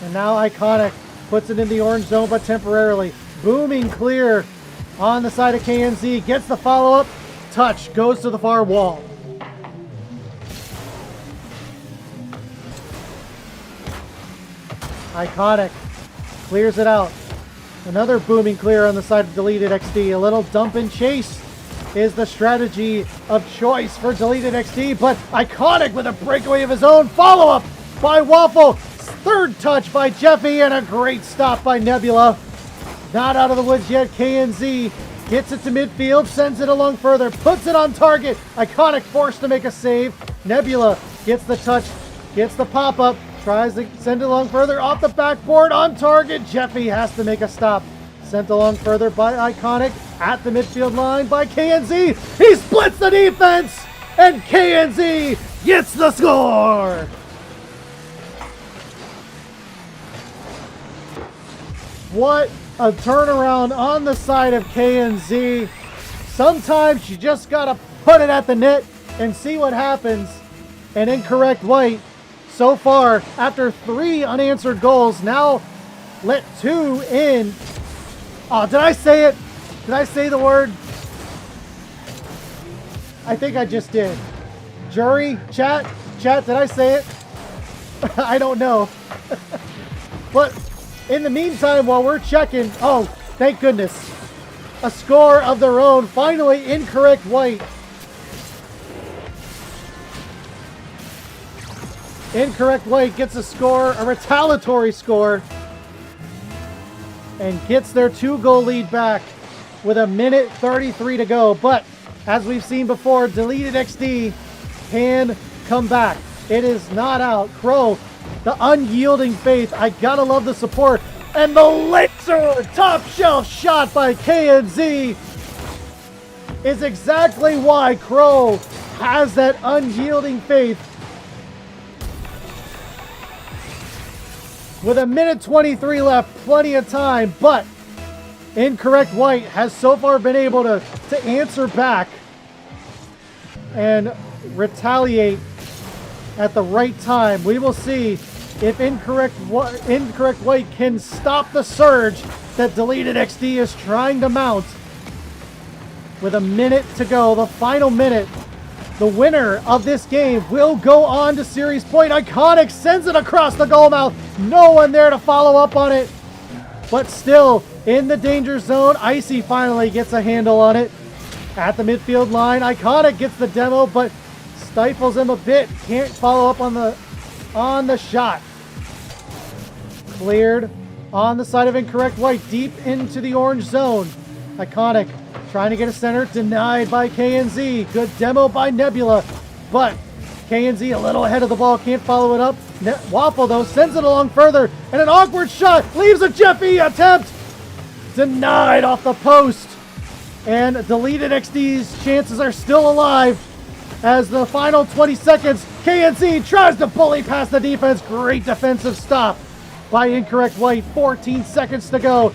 And now Iconic puts it in the orange zone, but temporarily. Booming clear on the side of KNZ. Gets the follow-up. Touch goes to the far wall. Iconic clears it out. Another booming clear on the side of Deleted XD. A little dump and chase is the strategy of choice for Deleted XD, but Iconic with a breakaway of his own. Follow-up by Waffle. Third touch by Jeffy, and a great stop by Nebula. Not out of the woods yet. KNZ gets it to midfield, sends it along further, puts it on target. Iconic forced to make a save. Nebula gets the touch, gets the pop-up, tries to send it along further, off the backboard, on target. Jeffy has to make a stop. Sent along further by Iconic, at the midfield line by KNZ. He splits the defense, and KNZ gets the score. What a turnaround on the side of KNZ. Sometimes you just gotta put it at the net and see what happens. And Incorrect White, so far, after 3 unanswered goals, now let 2 in. Oh, did I say it? Did I say the word? I think I just did. Jury, chat, did I say it? I don't know. But in the meantime, while we're checking, oh, thank goodness, a score of their own. Finally, Incorrect White. Incorrect White gets a score, a retaliatory score, and gets their 2-goal lead back with 1:33 to go. But as we've seen before, Deleted XD can come back. It is not out. Crow, the unyielding faith. I gotta love the support. And the laser top shelf shot by KNZ is exactly why Crow has that unyielding faith. With 1:23 left, plenty of time, but Incorrect White has so far been able to answer back and retaliate at the right time. We will see if Incorrect White can stop the surge that Deleted XD is trying to mount. With 1 minute to go, the final minute, the winner of this game will go on to series point. Iconic sends it across the goal mouth. No one there to follow up on it. But still in the danger zone. Icy finally gets a handle on it. At the midfield line, Iconic gets the demo, but stifles him a bit. Can't follow up on the shot. Cleared on the side of Incorrect White, deep into the orange zone. Iconic trying to get a center, denied by KNZ. Good demo by Nebula, but KNZ a little ahead of the ball, can't follow it up. Waffle, though, sends it along further, and an awkward shot leaves a Jeffy attempt. Denied off the post, and Deleted XD's chances are still alive as the final 20 seconds, KNZ tries to bully past the defense. Great defensive stop by Incorrect White. 14 seconds to go.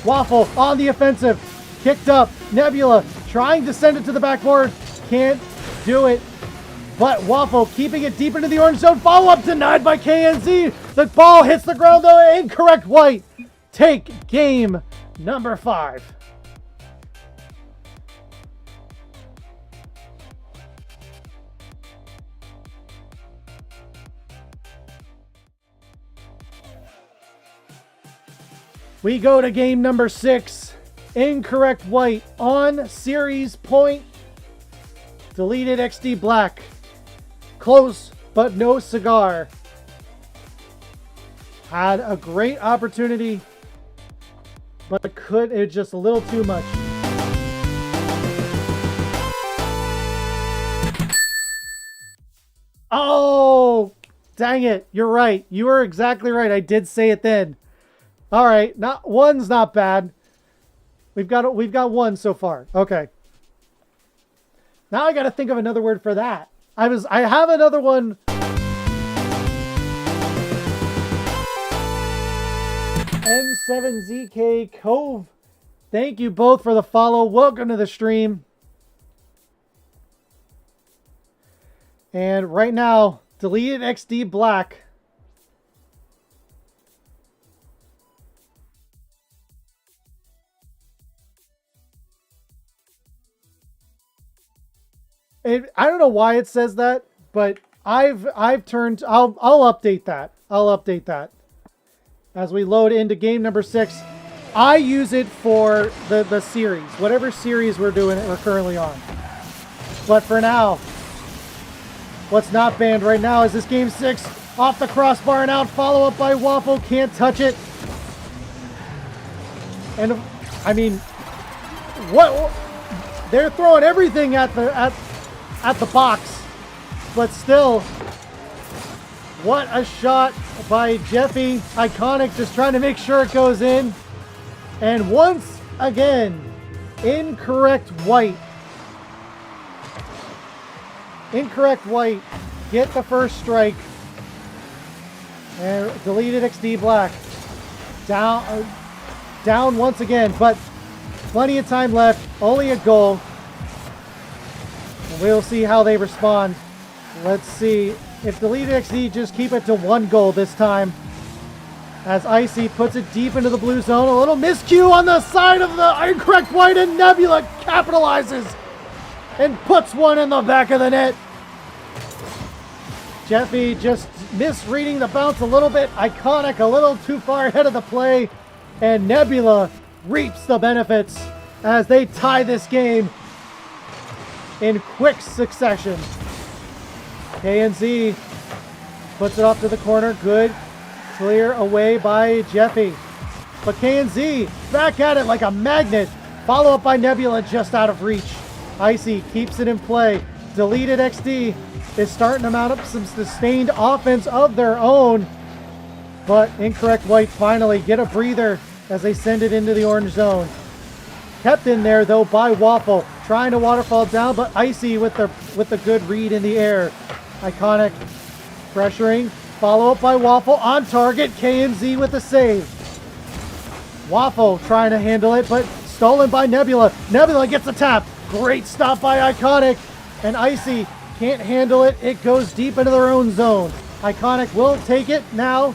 Waffle on the offensive. Kicked up. Nebula trying to send it to the backboard. Can't do it. But Waffle keeping it deep into the orange zone. Follow-up denied by KNZ. The ball hits the ground though. Incorrect White take game number 5. We go to game number 6. Incorrect white on series point. Deleted XD black. Close, but no cigar. Had a great opportunity, but it just a little too much. Oh, dang it. You're right. You were exactly right. I did say it then. All right. One's not bad. We've got one so far. Okay. Now I got to think of another word for that. I have another one. M7ZK Cove. Thank you both for the follow. Welcome to the stream. And right now, deleted XD black. I don't know why it says that, but I've turned. I'll update that. I'll update that as we load into game number 6. I use it for the series, whatever series we're currently on. But for now, what's not banned right now is this game 6 off the crossbar and out, follow up by Waffle, can't touch it. And I mean, what they're throwing everything at the box, but still, what a shot by Jeffy. Iconic, just trying to make sure it goes in. And once again, incorrect white. Incorrect white. Get the first strike. And deleted XD black. Down once again, but plenty of time left. Only a goal. And we'll see how they respond. Let's see if deleted XD just keep it to 1 goal this time. As Icy puts it deep into the blue zone. A little miscue on the side of the incorrect white, and Nebula capitalizes and puts one in the back of the net. Jeffy just misreading the bounce a little bit. Iconic, a little too far ahead of the play. And Nebula reaps the benefits as they tie this game in quick succession. KNZ puts it off to the corner. Good. Clear away by Jeffy. But KNZ back at it like a magnet. Follow up by Nebula just out of reach. Icy keeps it in play. Deleted XD is starting to mount up some sustained offense of their own. But incorrect white finally get a breather as they send it into the orange zone. Kept in there though by Waffle. Trying to waterfall down, but Icy with the good read in the air. Iconic pressuring. Follow up by Waffle on target. KNZ with the save. Waffle trying to handle it, but stolen by Nebula. Nebula gets the tap. Great stop by Iconic. And Icy can't handle it. It goes deep into their own zone. Iconic will take it now.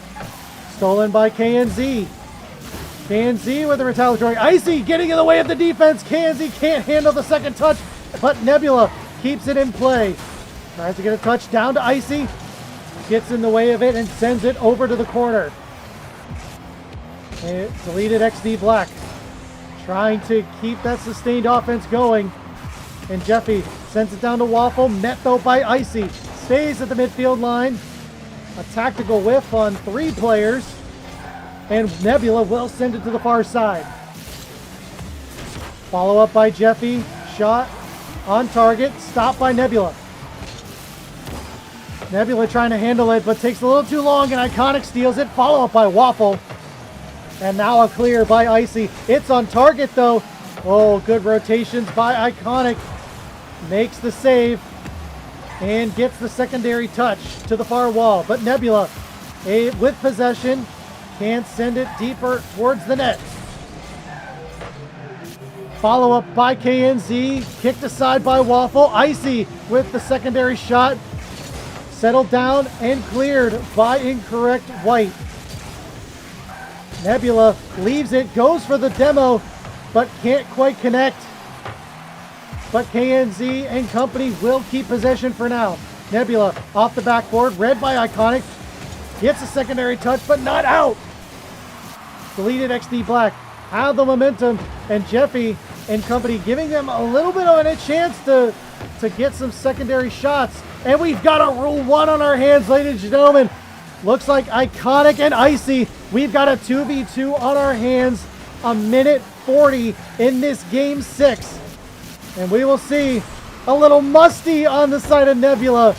Stolen by KNZ. KNZ with the retaliatory. Icy getting in the way of the defense. KNZ can't handle the second touch, but Nebula keeps it in play. Tries to get a touch down to Icy. Gets in the way of it and sends it over to the corner. And deleted XD black. Trying to keep that sustained offense going. And Jeffy sends it down to Waffle. Met though by Icy. Stays at the midfield line. A tactical whiff on 3 players. And Nebula will send it to the far side. Follow up by Jeffy. Shot on target. Stopped by Nebula. Nebula trying to handle it, but takes a little too long, and Iconic steals it. Follow up by Waffle. And now a clear by Icy. It's on target, though. Oh, good rotations by Iconic. Makes the save and gets the secondary touch to the far wall. But Nebula, with possession, can't send it deeper towards the net. Follow up by KNZ. Kicked aside by Waffle. Icy with the secondary shot. Settled down and cleared by incorrect white. Nebula leaves it, goes for the demo, but can't quite connect. But KNZ and company will keep possession for now. Nebula off the backboard, read by Iconic. Gets a secondary touch, but not out. Deleted XD Black have the momentum, and Jeffy and company giving them a little bit of a chance to get some secondary shots. And we've got a Rule 1 on our hands, ladies and gentlemen. Looks like Iconic and Icy. We've got a 2v2 on our hands. A minute 40 in this game 6. And we will see a little musty on the side of Nebula.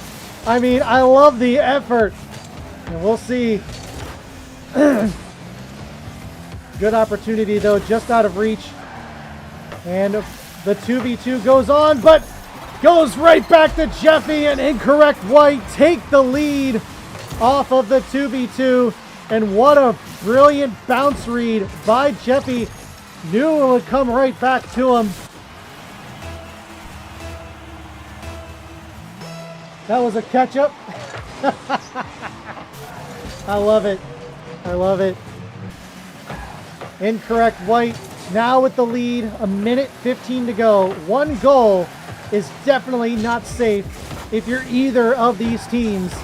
I mean, I love the effort. And we'll see. Good opportunity, though, just out of reach. And the 2v2 goes on, but goes right back to Jeffy, and Incorrect White take the lead off of the 2v2. And what a brilliant bounce read by Jeffy. Knew it would come right back to him. That was a catch-up. I love it. I love it. Incorrect White now with the lead. A minute 15 to go. One goal is definitely not safe if you're either of these teams.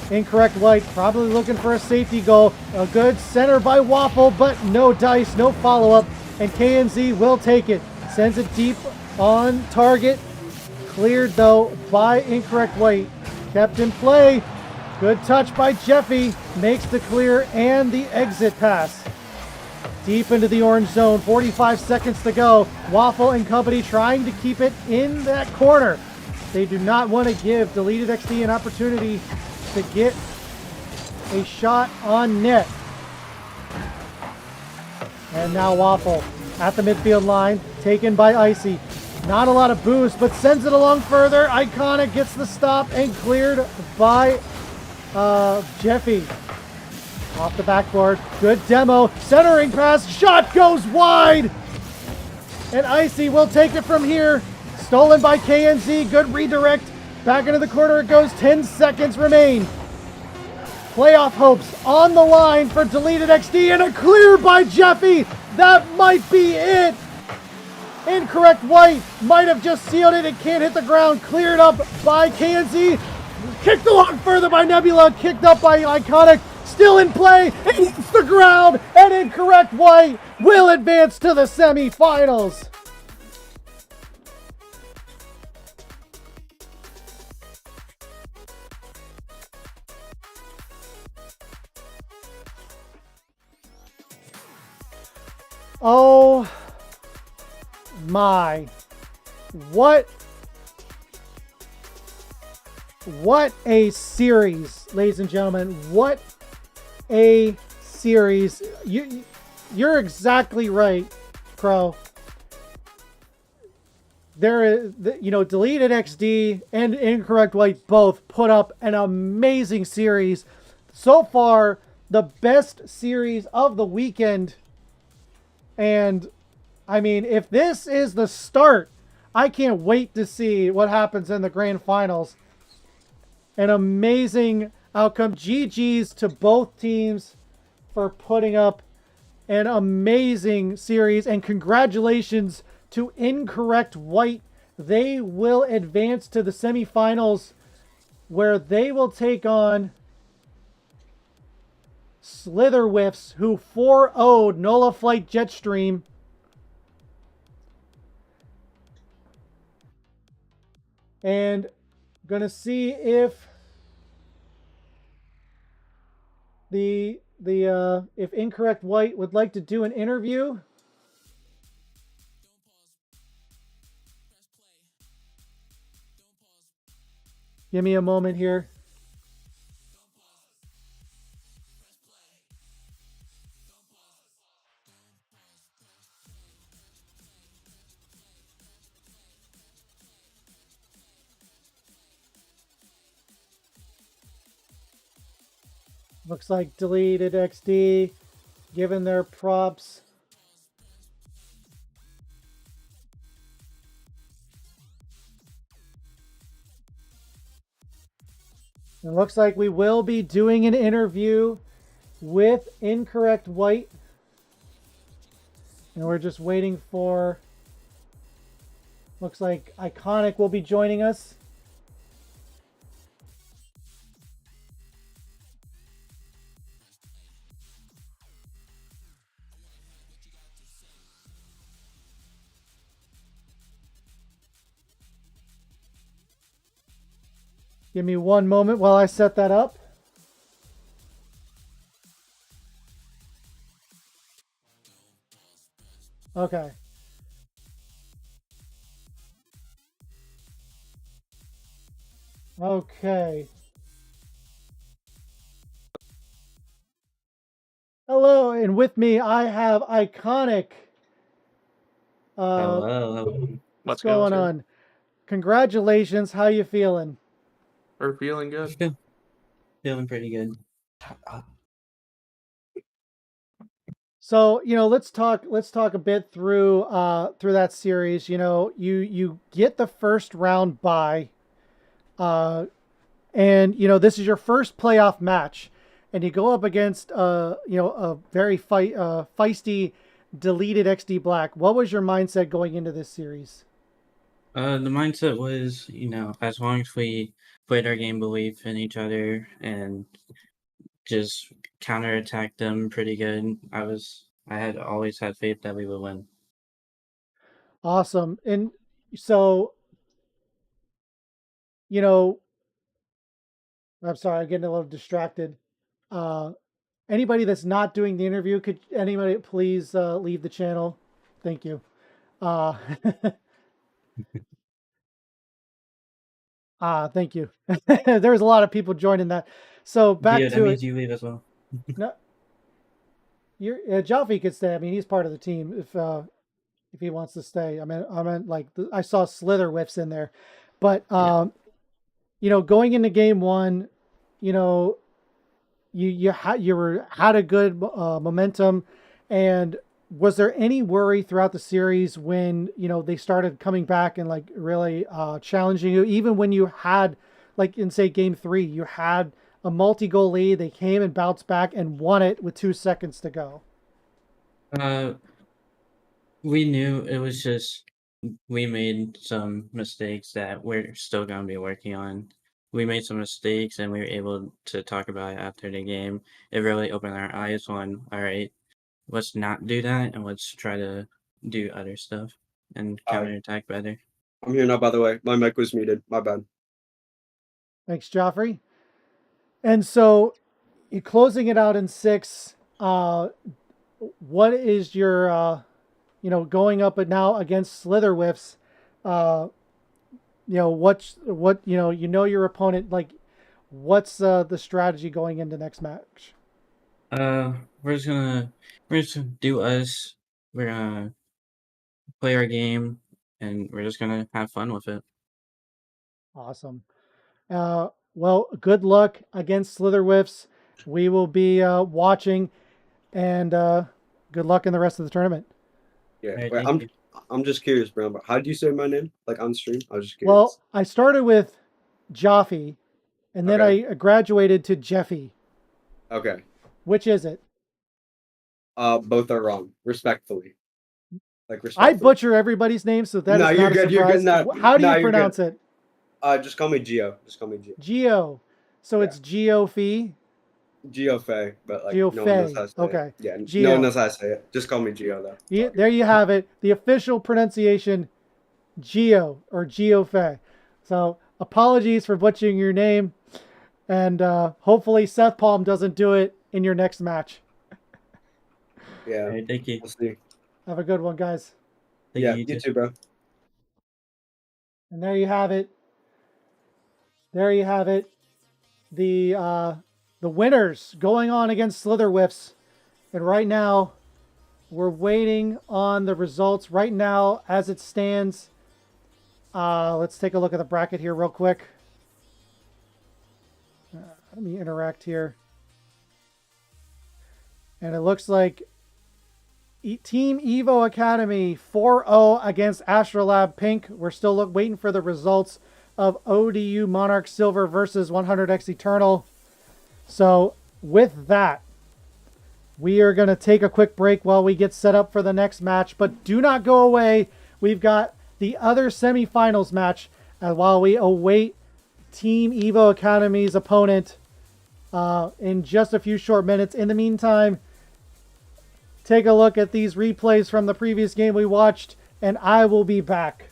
Incorrect White probably looking for a safety goal. A good center by Waffle, but no dice, no follow-up. And KNZ will take it. Sends it deep on target. Cleared, though, by Incorrect White. Kept in play. Good touch by Jeffy. Makes the clear and the exit pass. Deep into the orange zone. 45 seconds to go. Waffle and company trying to keep it in that corner. They do not want to give Deleted XD an opportunity to get a shot on net. And now Waffle at the midfield line. Taken by Icy. Not a lot of boost, but sends it along further. Iconic gets the stop and cleared by Jeffy. Off the backboard. Good demo. Centering pass. Shot goes wide. And Icy will take it from here. Stolen by KNZ. Good redirect. Back into the corner it goes. 10 seconds remain. Playoff hopes on the line for Deleted XD. And a clear by Jeffy. That might be it. Incorrect White might have just sealed it. It can't hit the ground. Cleared up by KNZ. Kicked along further by Nebula. Kicked up by Iconic. Still in play. It hits the ground. And Incorrect White will advance to the semifinals. Oh my. What a series, ladies and gentlemen. What a series. You're exactly right, Crow. There is, Deleted XD and Incorrect White both put up an amazing series. So far, the best series of the weekend. And I mean, if this is the start, I can't wait to see what happens in the grand finals. An amazing outcome. GG's to both teams for putting up an amazing series. And congratulations to Incorrect White. They will advance to the semifinals where they will take on Slither Whiffs, who 4-0'd Nola Flight Jetstream. And gonna see if if Incorrect White would like to do an interview. Give me a moment here. Looks like Deleted XD giving their props. It looks like we will be doing an interview with Incorrect White. And we're just waiting for... Looks like Iconic will be joining us. Give me one moment while I set that up. Okay. Okay. Hello, and with me I have Iconic. Hello. What's going on? Congratulations. How you feeling? We're feeling good. Feeling pretty good. So, let's talk a bit through that series. You get the first round bye. And this is your first playoff match, and you go up against a very feisty deleted XD Black. What was your mindset going into this series? The mindset was, as long as we played our game belief in each other and just counterattacked them pretty good, I had always had faith that we would win. Awesome. And so, you know, I'm sorry, I'm getting a little distracted. Uh, Anybody that's not doing the interview, could anybody please leave the channel? Thank you. Thank you. There was a lot of people joining that. So back Yeah, to that means it. you leave as well. No, Jaffe could stay. I mean, he's part of the team if he wants to stay. I mean, like I saw Slither whiffs in there, but going into game one, you know, you had a good momentum, and was there any worry throughout the series when they started coming back and like really challenging you, even when you had, like in say game three, you had a multi-goal lead, they came and bounced back and won it with 2 seconds to go? Uh, we knew it was just we made some mistakes that we're still going to be working on. We made some mistakes and we were able to talk about it after the game. It really opened our eyes on, all right, let's not do that and let's try to do other stuff and counterattack better. I'm here now, by the way. My mic was muted. My bad. Thanks, Joffrey. And so you're closing it out in 6. What is your going up now against Slither Whiffs? What your opponent, like, what's the strategy going into next match? We're just gonna do us. We're gonna play our game, and we're just gonna have fun with it. Awesome. Well, good luck against Slither Whiffs. We will be watching, and good luck in the rest of the tournament. Yeah. Alright, Wait, thank you. I'm just curious, Brown. But how do you say my name? Like on stream? I was just curious. Well, I started with Jaffe, and then Okay. I graduated to Jeffy. Okay. Which is it? Both are wrong. Respectfully. Like I respectfully. butcher everybody's name, so that No, is you're not a good, you're surprise. good. No, How do no, you you're pronounce good. it? Just call me Gio. Just call me Gio. Geo. So Yeah. it's Geo-Fee? Gio Fay, but like Gio no one knows Fay. how to say Okay. it. Yeah, Gio. no one knows how to say it. Just call me Gio though. There you have it. The official pronunciation, Geo or Geo-Fay. So apologies for butchering your name, and hopefully Seth Palm doesn't do it in your next match. Yeah. Alright, thank you. We'll see. Have a good one, guys. Thank Yeah, you, you too, bro. And there you have it. There you have it. The winners going on against Slither Whiffs. And right now, we're waiting on the results. Right now, as it stands, let's take a look at the bracket here real quick. Let me interact here. And it looks like Team Evo Academy 4-0 against Astrolab Pink. We're still waiting for the results of ODU Monarch Silver versus 100X Eternal. So with that, we are going to take a quick break while we get set up for the next match. But do not go away. We've got the other semifinals match while we await Team Evo Academy's opponent in just a few short minutes. In the meantime, take a look at these replays from the previous game we watched, and I will be back.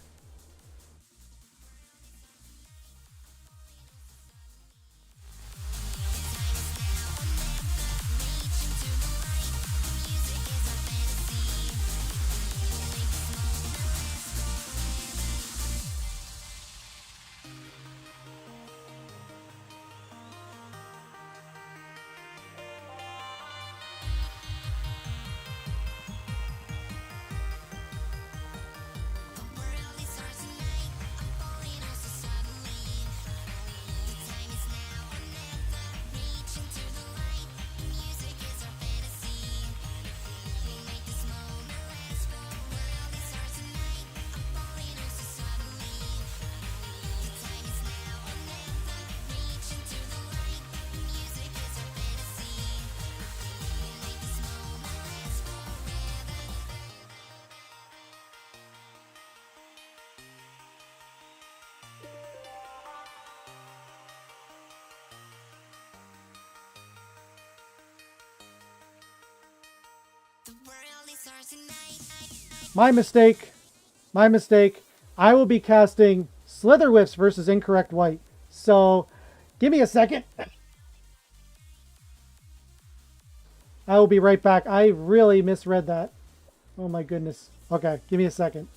My mistake. My mistake. I will be casting Slither Whiffs versus Incorrect White. So, give me a second. I will be right back. I really misread that. Oh my goodness. Okay, give me a second.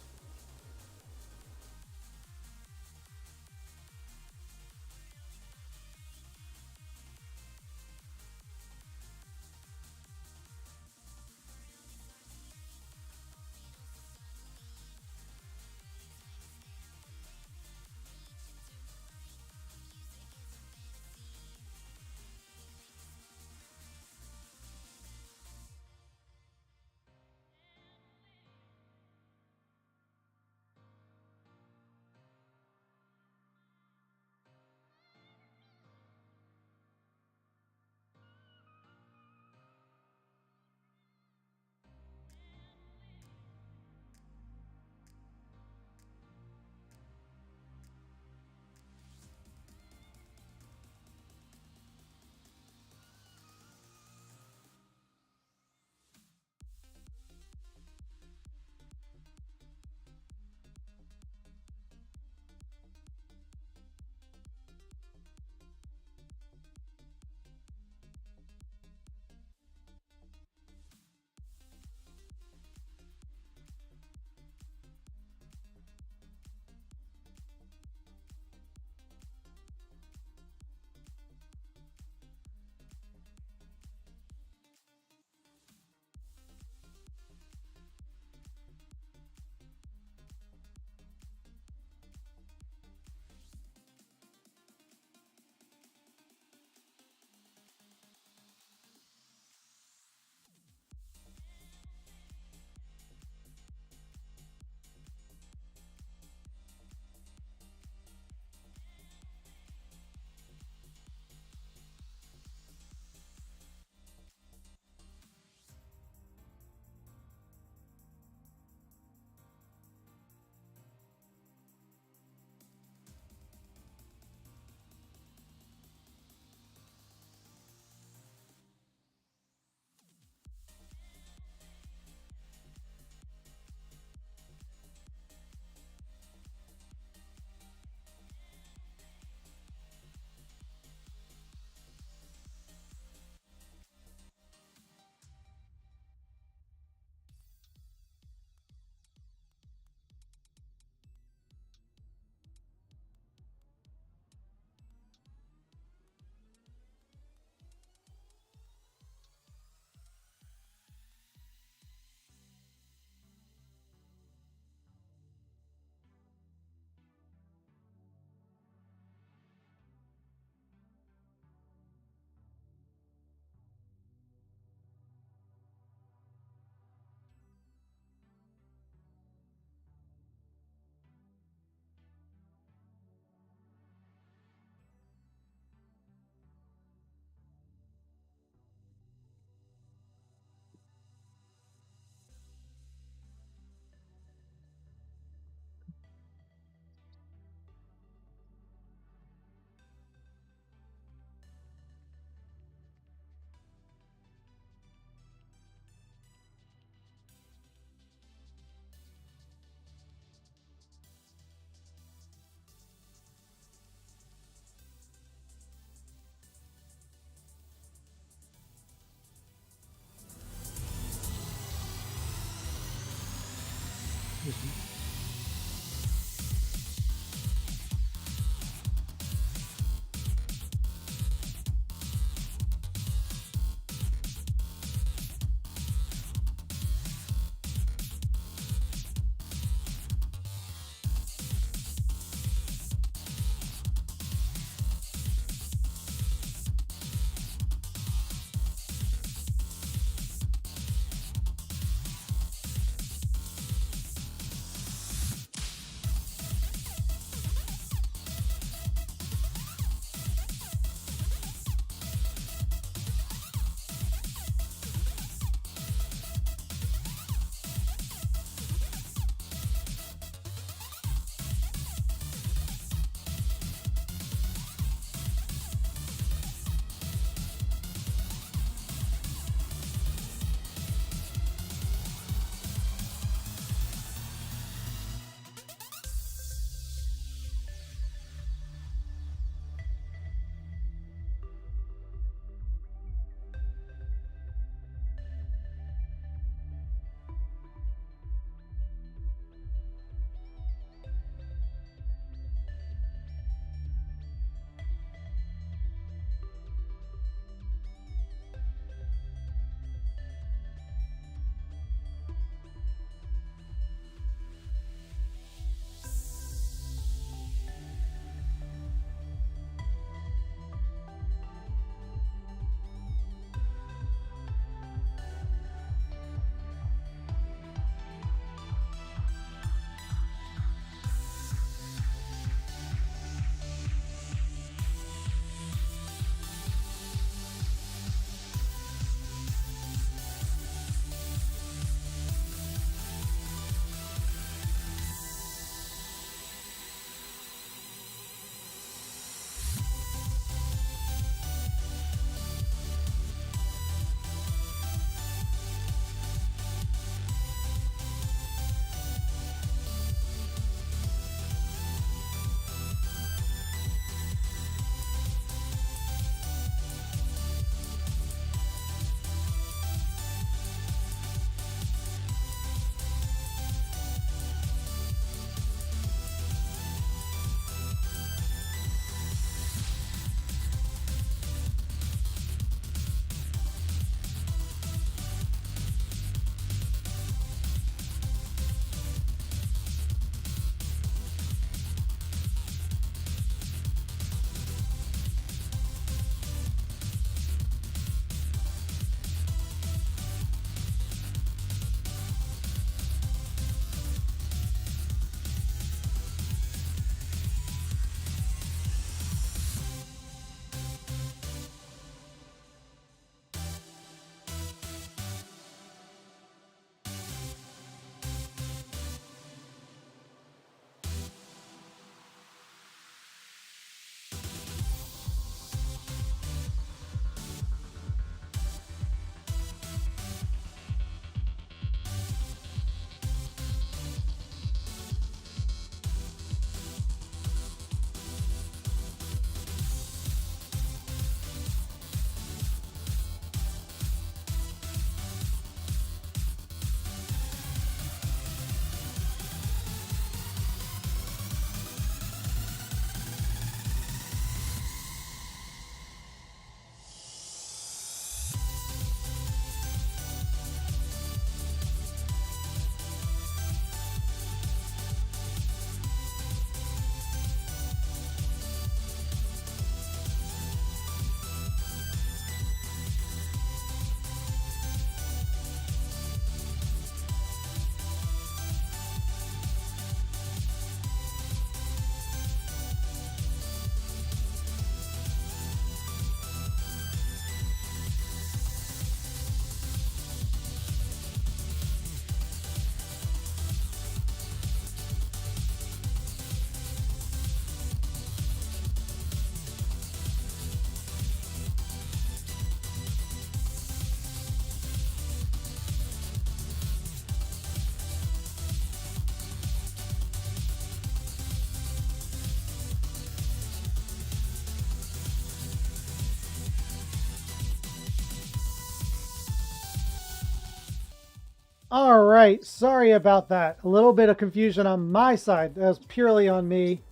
All right, sorry about that. A little bit of confusion on my side. That was purely on me.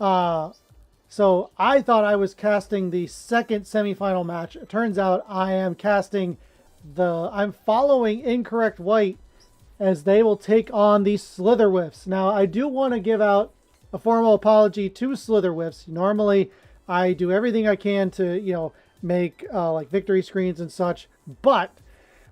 So I thought I was casting the second semifinal match. It turns out I am casting I'm following Incorrect White as they will take on the Slitherwhiffs. Now, I do want to give out a formal apology to Slitherwhiffs. Normally, I do everything I can to, make like victory screens and such, but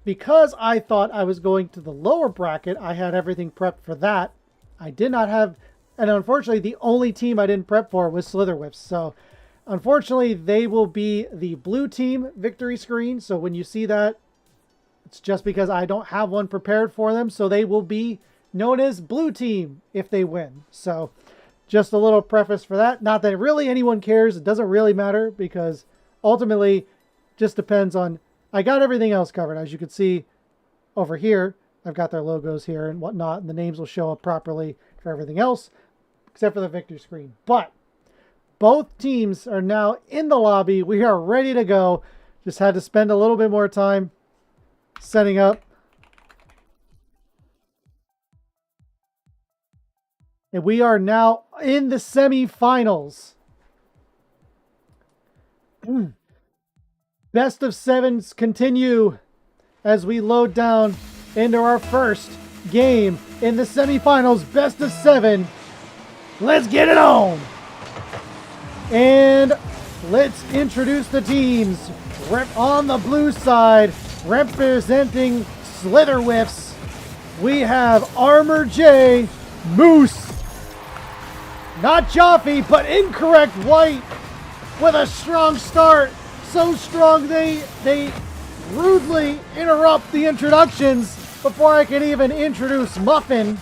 because I thought I was going to the lower bracket, I had everything prepped for that. I did not have, and unfortunately, the only team I didn't prep for was Slitherwhiffs. So, unfortunately, they will be the blue team victory screen. So when you see that, it's just because I don't have one prepared for them. So they will be known as blue team if they win. So just a little preface for that. Not that really anyone cares. It doesn't really matter because ultimately just depends on, I got everything else covered. As you can see over here, I've got their logos here and whatnot, and the names will show up properly for everything else, except for the victory screen. But both teams are now in the lobby. We are ready to go. Just had to spend a little bit more time setting up. And we are now in the semifinals. Best of sevens continue as we load down into our first game in the semifinals. Best of 7. Let's get it on. And let's introduce the teams. On the blue side, representing Slitherwhiffs, we have Armor J, Moose, not Jaffe, but Incorrect White with a strong start. So strong they rudely interrupt the introductions before I can even introduce Muffin.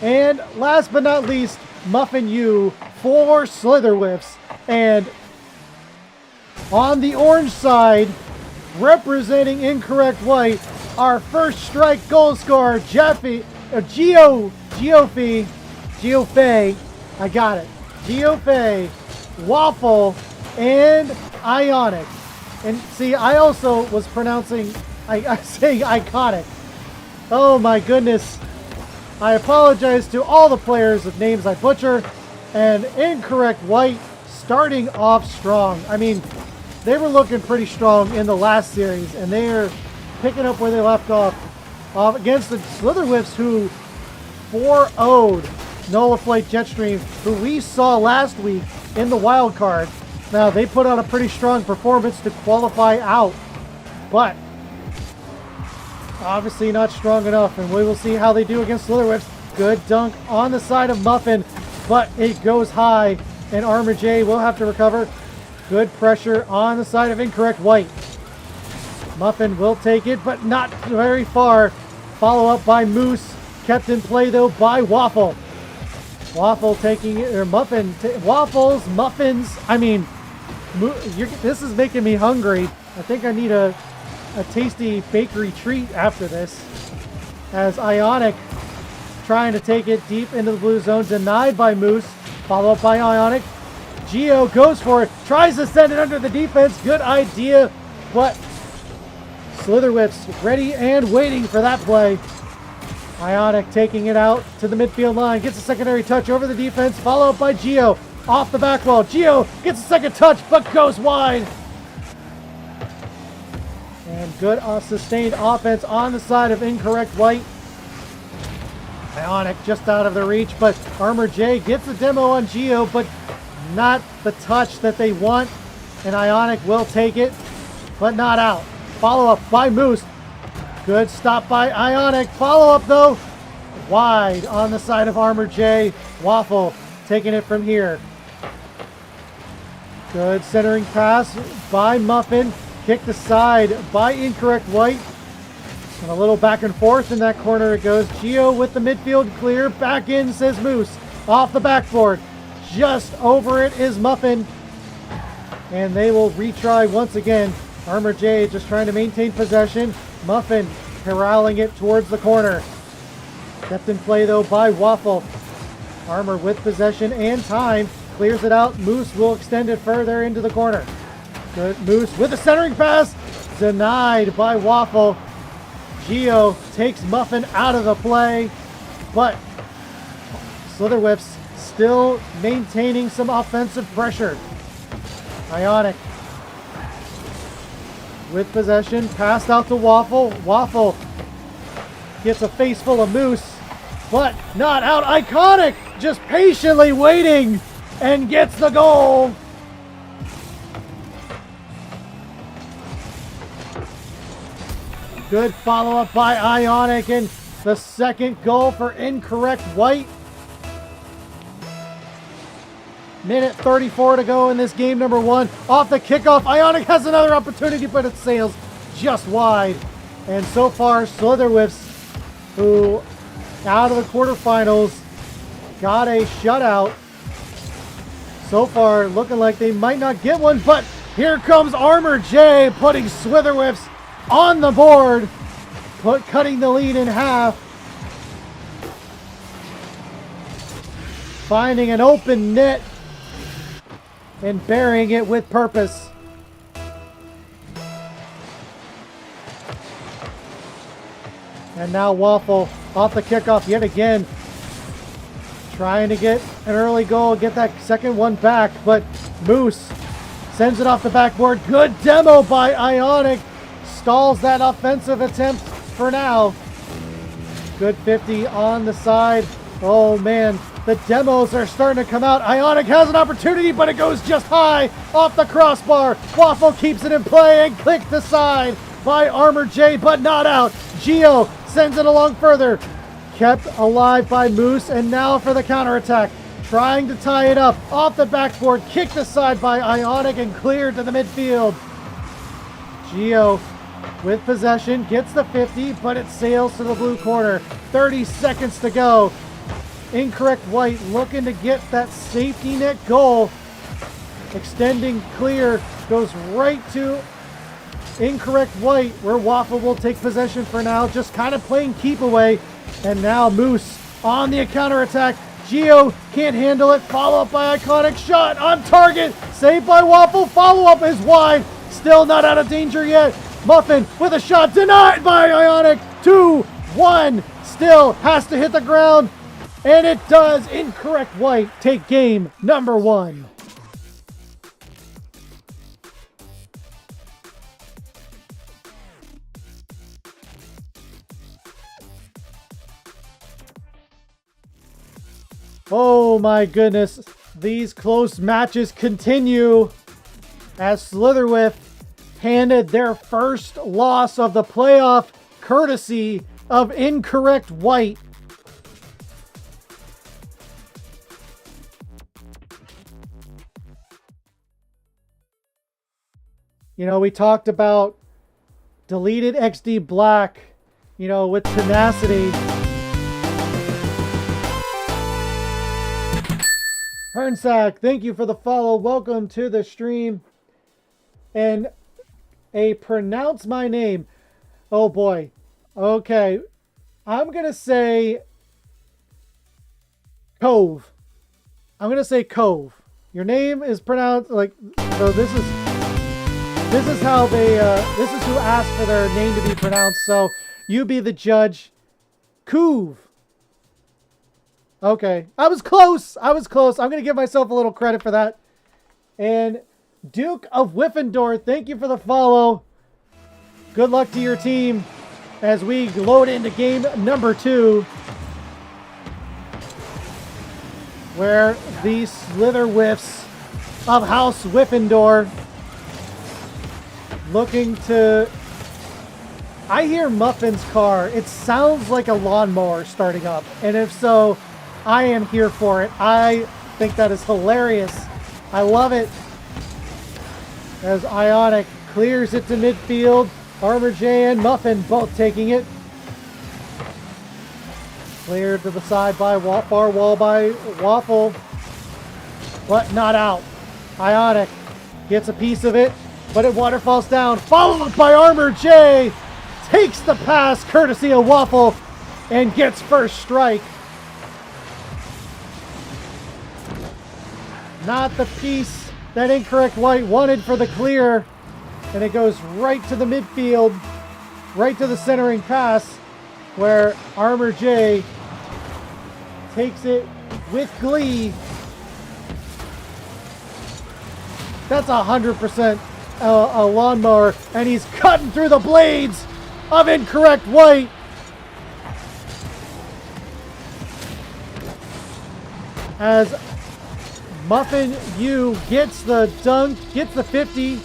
And last but not least, Muffin U for Slitherwhiffs. And on the orange side, representing Incorrect White, our first strike goal scorer, Geoffrey, I got it. Geoffrey, Waffle, and Ionic. And see, I also was pronouncing, I say iconic. Oh my goodness. I apologize to all the players with names I butcher. And Incorrect White starting off strong. I mean, they were looking pretty strong in the last series, and they are picking up where they left off against the Slitherwhiffs, who 4-0'd Nola Flight Jetstream, who we saw last week in the wild card. Now, they put out a pretty strong performance to qualify out, but obviously not strong enough, and we will see how they do against Slitherwhiffs. Good dunk on the side of Muffin, but it goes high, and Armor J will have to recover. Good pressure on the side of Incorrect White. Muffin will take it, but not very far. Follow up by Moose. Kept in play, though, by Waffle. Waffle taking it, or Muffin, Waffles, Muffins. I mean, this is making me hungry. I think I need a tasty bakery treat after this. As Ionic trying to take it deep into the blue zone, denied by Moose. Follow up by Ionic. Geo goes for it, tries to send it under the defense. Good idea, but Slitherwhiffs ready and waiting for that play. Ionic taking it out to the midfield line, gets a secondary touch over the defense, follow up by Geo off the back wall. Geo gets a second touch, but goes wide. And good sustained offense on the side of Incorrect White. Ionic just out of the reach, but Armor J gets the demo on Geo, but not the touch that they want. And Ionic will take it, but not out. Follow up by Moose. Good stop by Ionic. Follow up though. Wide on the side of Armor J. Waffle taking it from here. Good centering pass by Muffin. Kicked aside by Incorrect White. And a little back and forth in that corner it goes. Geo with the midfield clear. Back in, says Moose. Off the backboard. Just over it is Muffin. And they will retry once again. Armor J just trying to maintain possession. Muffin corralling it towards the corner. Kept in play though by Waffle. Armor with possession and time. Clears it out. Moose will extend it further into the corner. Good. Moose with a centering pass. Denied by Waffle. Geo takes Muffin out of the play, but Slitherwhips still maintaining some offensive pressure. Ionic with possession, passed out to Waffle. Waffle gets a face full of Moose, but not out. Iconic just patiently waiting and gets the goal. Good follow-up by Ionic, and the second goal for incorrect white. Minute 34 to go in this game number 1. Off the kickoff, Ionic has another opportunity, but it sails just wide. And so far, Slitherwhips, who out of the quarterfinals, got a shutout. So far, looking like they might not get one, but here comes Armor J, putting Slitherwhips on the board, cutting the lead in half. Finding an open net and burying it with purpose. And now Waffle off the kickoff yet again. Trying to get an early goal, get that second one back, but Moose sends it off the backboard. Good demo by Ionic. Stalls that offensive attempt for now. Good 50 on the side. Oh man, the demos are starting to come out. Ionic has an opportunity, but it goes just high off the crossbar. Waffle keeps it in play and clicked aside by Armor J, but not out. Geo sends it along further. Kept alive by Moose, and now for the counterattack. Trying to tie it up off the backboard, kicked aside by Ionic and cleared to the midfield. Geo with possession, gets the 50, but it sails to the blue corner. 30 seconds to go. Incorrect white looking to get that safety net goal. Extending clear, goes right to incorrect white, where Waffle will take possession for now, just kind of playing keep away. And now Moose on the counterattack. Geo can't handle it. Follow up by Iconic, shot on target. Saved by Waffle. Follow up is wide. Still not out of danger yet. Muffin with a shot denied by Ionic. 2-1. Still has to hit the ground. And it does. Incorrect white take game number 1. Oh my goodness. These close matches continue as Slitherwhip handed their first loss of the playoff courtesy of incorrect white. You know, we talked about deleted XD Black, you know, with tenacity. Hernsack, thank you for the follow. Welcome to the stream. And a pronounce my name. Oh boy. Okay. I'm going to say Cove. I'm going to say Cove. Your name is pronounced like, so this is how they, this is who asked for their name to be pronounced. So you be the judge. Cove. Okay. I was close. I'm going to give myself a little credit for that. And Duke of Whiffendor, thank you for the follow. Good luck to your team as we load into game number 2, where the Slitherwhips of House Whiffendor looking to... I hear Muffin's car. It sounds like a lawnmower starting up. And if so, I am here for it. I think that is hilarious. I love it. As Ionic clears it to midfield. Armor J and Muffin both taking it. Cleared to the side by far wall by Waffle. But not out. Ionic gets a piece of it, but it waterfalls down. Followed up by Armor J. Takes the pass courtesy of Waffle and gets first strike. Not the piece that incorrect white wanted for the clear. And it goes right to the midfield, right to the centering pass, where Armor J takes it with glee. That's 100% a lawnmower, and he's cutting through the blades of incorrect white. As Muffin U gets the dunk, gets the 50,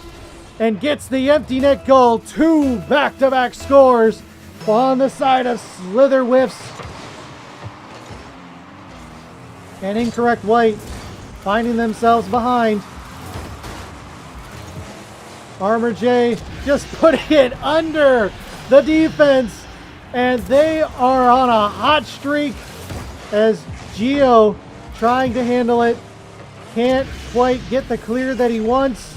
and gets the empty net goal. 2 back-to-back scores on the side of Slither Whiffs. And incorrect white finding themselves behind. Armor J just putting it under the defense, and they are on a hot streak as Gio trying to handle it. Can't quite get the clear that he wants,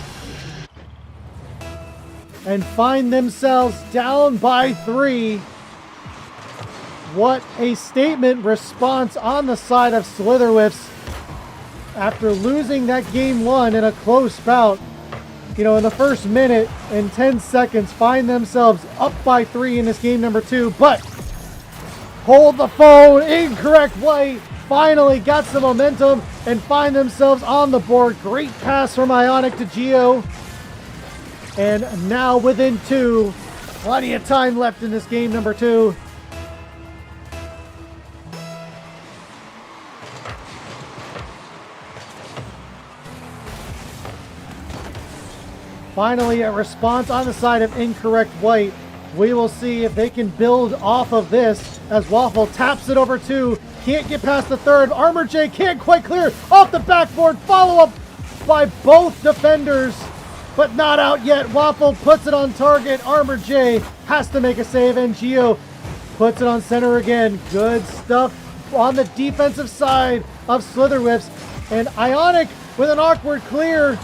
and find themselves down by 3. What a statement response on the side of Slitherwhiffs after losing that game 1 in a close bout. You know, in the first minute and 10 seconds, find themselves up by 3 in this game number 2, but hold the phone, incorrect white, finally got some momentum and find themselves on the board. Great pass from Ionic to Gio. And now within 2, plenty of time left in this game number 2. Finally, a response on the side of incorrect white. We will see if they can build off of this as Waffle taps it over 2. Can't get past the third. Armor J can't quite clear off the backboard. Follow up by both defenders, but not out yet. Waffle puts it on target. Armor J has to make a save, and Gio puts it on center again. Good stuff on the defensive side of Slitherwhips. And Ionic with an awkward clear.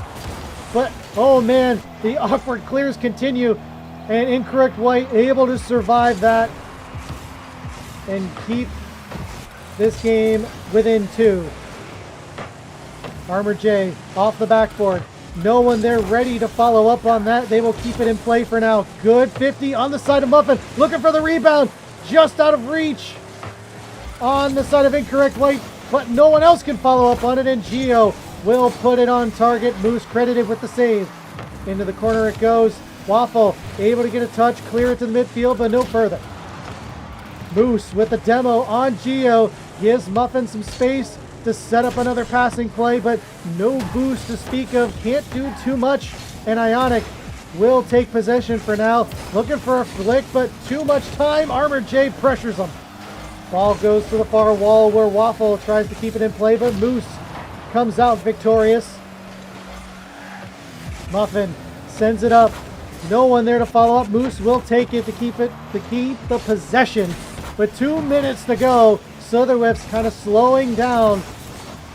But, oh man, the awkward clears continue. And incorrect white able to survive that and keep this game within 2. Armor J off the backboard. No one there ready to follow up on that. They will keep it in play for now. Good 50 on the side of Muffin. Looking for the rebound. Just out of reach on the side of incorrect white. But no one else can follow up on it. And Gio will put it on target. Moose credited with the save. Into the corner it goes. Waffle able to get a touch. Clear it to the midfield, but no further. Moose with the demo on Gio. Gives Muffin some space to set up another passing play, but no boost to speak of. Can't do too much, and Ionic will take possession for now. Looking for a flick, but too much time. Armor J pressures him. Ball goes to the far wall where Waffle tries to keep it in play, but Moose comes out victorious. Muffin sends it up. No one there to follow up. Moose will take it to keep the possession. With 2 minutes to go, Slitherwhips kind of slowing down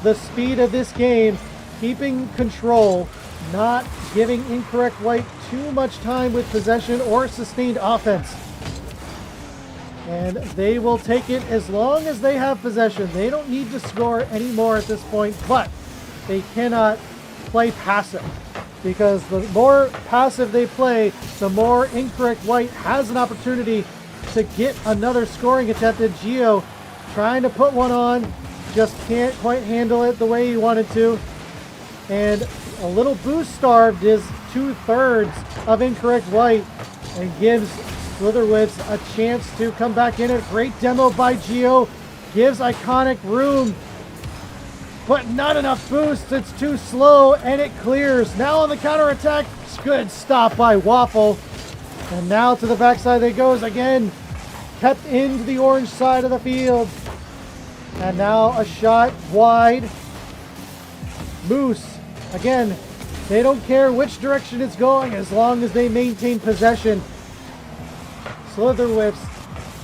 the speed of this game, keeping control, not giving incorrect white too much time with possession or sustained offense. And they will take it as long as they have possession. They don't need to score anymore at this point, but they cannot play passive, because the more passive they play, the more incorrect white has an opportunity to get another scoring attempt. And Gio trying to put one on, just can't quite handle it the way he wanted to. And a little boost starved is 2/3 of incorrect white and gives Slitherwhips a chance to come back in. A great demo by Gio. Gives Iconic room, but not enough boost. It's too slow, and it clears. Now on the counterattack. Good stop by Waffle. And now to the backside they goes again. Kept into the orange side of the field. And now a shot wide. Moose, again, they don't care which direction it's going as long as they maintain possession. Slitherwhips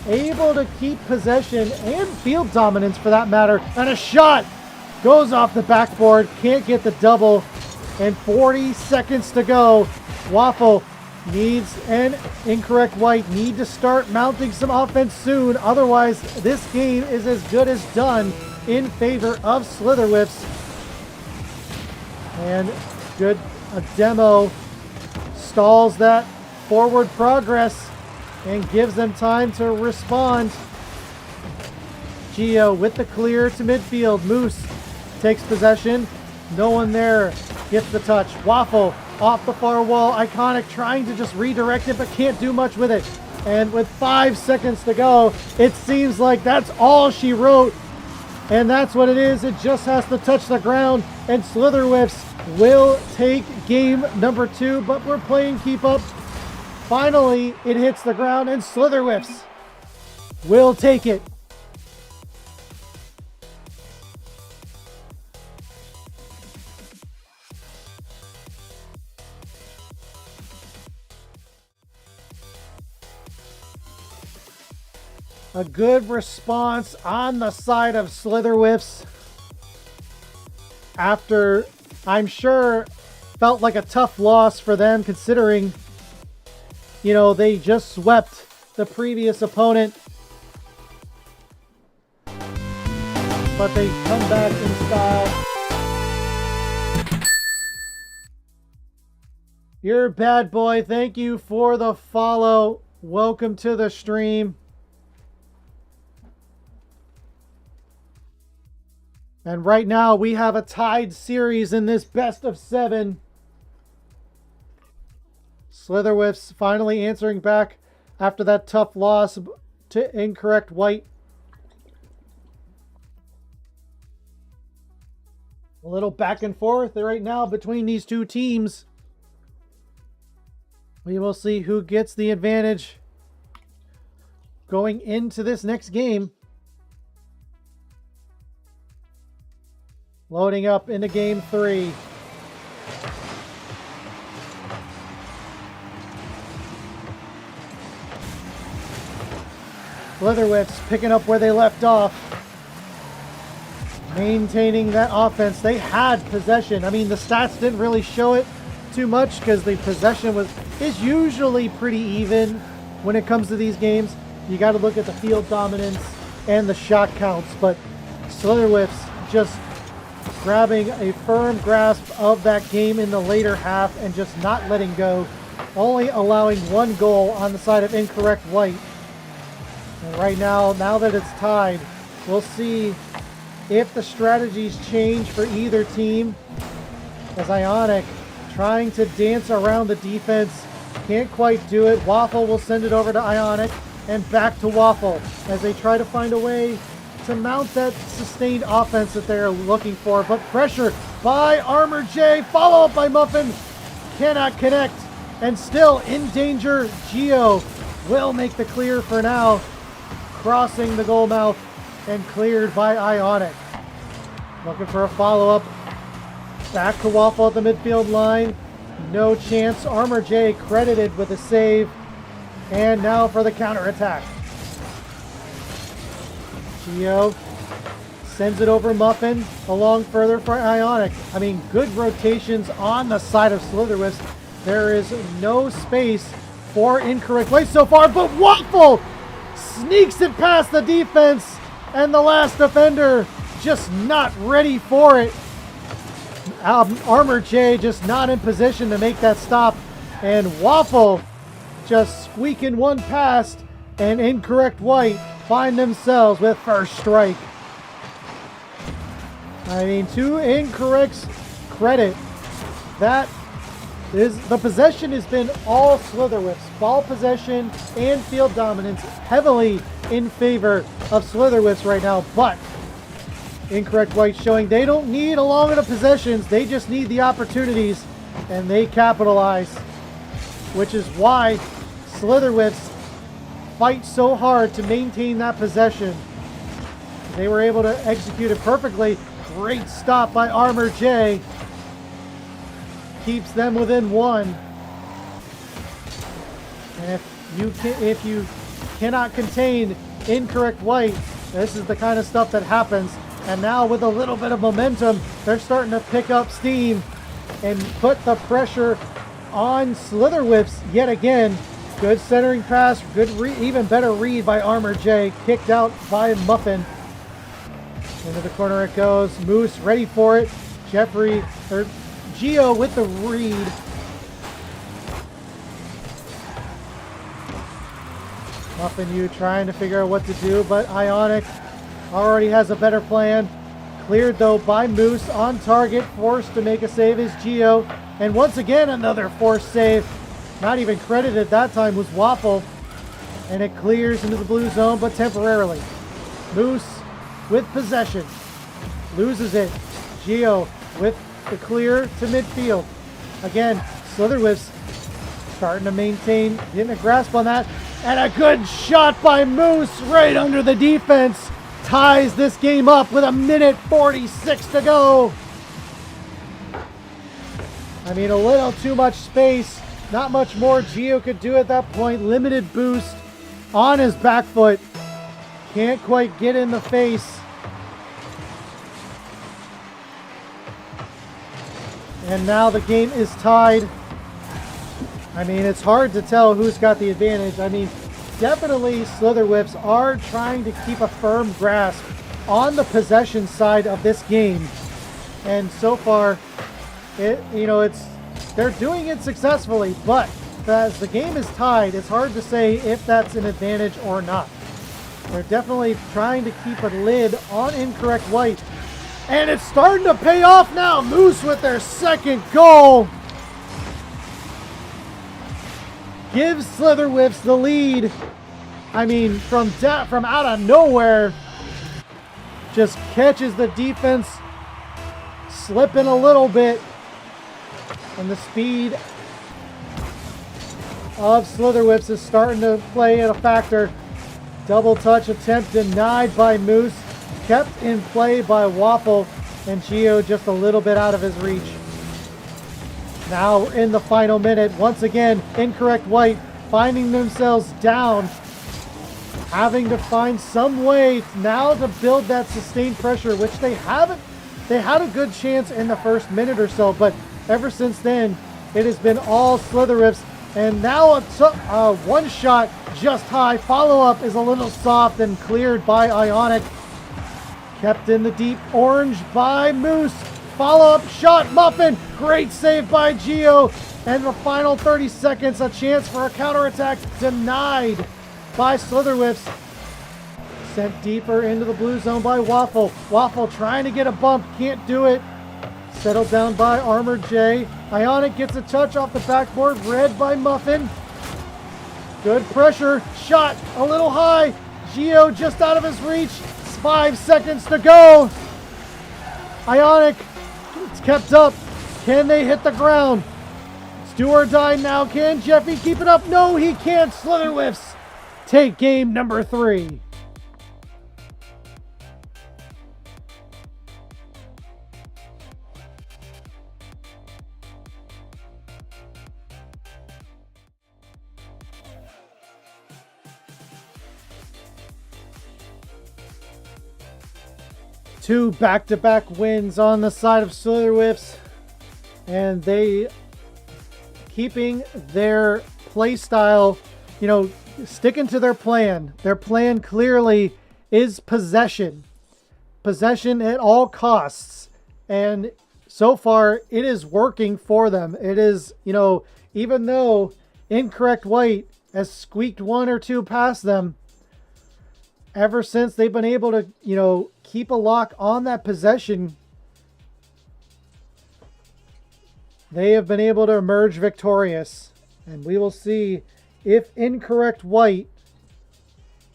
able to keep possession and field dominance for that matter. And a shot goes off the backboard. Can't get the double. And 40 seconds to go. Waffle needs an incorrect white. Need to start mounting some offense soon. Otherwise, this game is as good as done in favor of Slitherwhips. And Good. A demo stalls that forward progress and gives them time to respond. Gio with the clear to midfield. Moose takes possession. No one there. Gets the touch. Waffle off the far wall. Iconic trying to just redirect it, but can't do much with it. And with 5 seconds to go, it seems like that's all she wrote. And that's what it is. It just has to touch the ground. And Slitherwhiffs will take game number 2, but we're playing keep up. Finally, it hits the ground, and Slitherwhiffs will take it. A good response on the side of Slitherwhiffs after, I'm sure, felt like a tough loss for them considering, you know, they just swept the previous opponent. But they come back in style. You're a bad boy. Thank you for the follow. Welcome to the stream. And right now we have a tied series in this best of 7. Slitherwhiffs finally answering back after that tough loss to Incorrect White. A little back and forth right now between these two teams. We will see who gets the advantage going into this next game. Loading up into game 3. Slitherwhiffs picking up where they left off. Maintaining that offense. They had possession. I mean, the stats didn't really show it too much because the possession is usually pretty even when it comes to these games. You got to look at the field dominance and the shot counts, but Slitherwhiffs just grabbing a firm grasp of that game in the later half and just not letting go, only allowing 1 goal on the side of Incorrect White. And right now that it's tied, we'll see if the strategies change for either team, as Ionic trying to dance around the defense, can't quite do it. Waffle will send it over to Ionic and back to Waffle as they try to find a way to mount that sustained offense that they're looking for. But pressure by Armor J, follow up by Muffin, cannot connect, and still in danger. Gio will make the clear for now, crossing the goal mouth and cleared by Ionic. Looking for a follow-up. Back to Waffle at the midfield line. No chance. Armor J credited with a save. And now for the counterattack. Gio sends it over Muffin, along further for Ionic. I mean, good rotations on the side of Slitherwhiffs. There is no space for Incorrect White so far, but Waffle sneaks it past the defense, and the last defender just not ready for it. Armor J just not in position to make that stop, and Waffle just squeaking one past, and Incorrect White find themselves with first strike. I mean, to Incorrect's credit, that is, the possession has been all Slitherwhiffs. Ball possession and field dominance heavily in favor of Slitherwhiffs right now, but Incorrect White showing they don't need a long enough possessions, they just need the opportunities, and they capitalize, which is why Slitherwhiffs fight so hard to maintain that possession. They were able to execute it perfectly. Great stop by Armor J. Keeps them within 1. And if you cannot contain Incorrect White, this is the kind of stuff that happens. And now with a little bit of momentum, they're starting to pick up steam and put the pressure on Slitherwhiffs yet again. Good centering pass, good even better read by Armor J, kicked out by Muffin. Into the corner it goes. Moose ready for it. Gio with the read. Muffin U trying to figure out what to do, but Ionic already has a better plan. Cleared though by Moose on target, forced to make a save is Gio. And once again, another forced save. Not even credited that time was Waffle. And it clears into the blue zone, but temporarily. Moose with possession. Loses it. Gio with the clear to midfield. Again, Slitherwhips starting to maintain, getting a grasp on that. And a good shot by Moose right under the defense. Ties this game up with 1:46 to go. I mean, a little too much space. Not much more Gio could do at that point. Limited boost on his back foot. Can't quite get in the face. And now the game is tied. I mean, it's hard to tell who's got the advantage. I mean, definitely Slitherwhips are trying to keep a firm grasp on the possession side of this game. And so far, they're doing it successfully, but as the game is tied, it's hard to say if that's an advantage or not. They're definitely trying to keep a lid on Incorrect White. And it's starting to pay off now. Moose with their second goal. Gives Slitherwhips the lead. I mean, from out of nowhere, just catches the defense slipping a little bit. And the speed of Slitherwhips is starting to play a factor. Double touch attempt denied by Moose. Kept in play by Waffle. And Gio just a little bit out of his reach. Now in the final minute, once again, Incorrect White finding themselves down. Having to find some way now to build that sustained pressure, which they haven't. They had a good chance in the first minute or so, but ever since then, it has been all Slitherwhips. And now a one shot just high. Follow-up is a little soft and cleared by Ionic. Kept in the deep orange by Moose. Follow-up shot, Muffin. Great save by Gio. And the final 30 seconds, a chance for a counterattack denied by Slitherwhips. Sent deeper into the blue zone by Waffle. Waffle trying to get a bump, can't do it. Settled down by Armored J. Ionic gets a touch off the backboard, read by Muffin. Good pressure, shot a little high. Gio just out of his reach. 5 seconds to go. Ionic, it's kept up. Can they hit the ground? It's do or die now. Can Jeffy keep it up? No, he can't. Slitherwhips take game number 3. Two back-to-back wins on the side of Slitherwhips, and they keeping their play style, sticking to their plan. Their plan clearly is possession. Possession at all costs. And so far, it is working for them. It is, even though Incorrect White has squeaked one or two past them, ever since they've been able to, keep a lock on that possession, they have been able to emerge victorious. And we will see if Incorrect White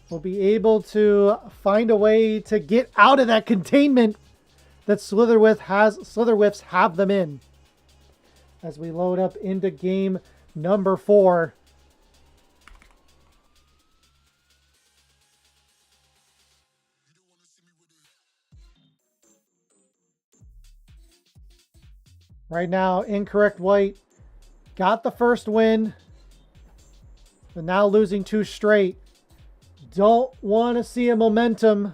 will be able to find a way to get out of that containment that Slitherwhips have them in. As we load up into game number 4. Right now, Incorrect White got the first win, but now losing 2 straight. Don't want to see a momentum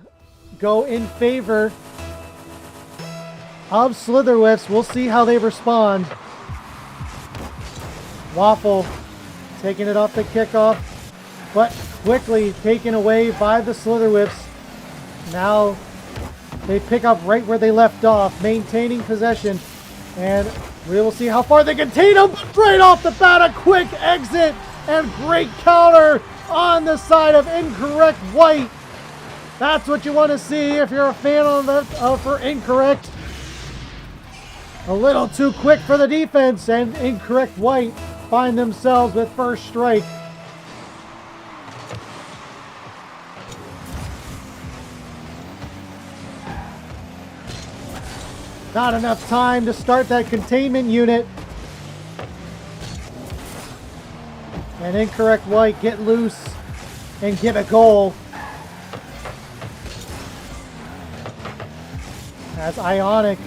go in favor of Slitherwhips. We'll see how they respond. Waffle taking it off the kickoff, but quickly taken away by the Slitherwhips. Now they pick up right where they left off, maintaining possession. And We will see how far they contain him. Right off the bat, a quick exit and great counter on the side of Incorrect White. That's what you want to see if you're a fan of the, for Incorrect. A little too quick for the defense, and Incorrect White find themselves with first strike. Not enough time to start that containment unit. And Incorrect White get loose and get a goal. As Ionic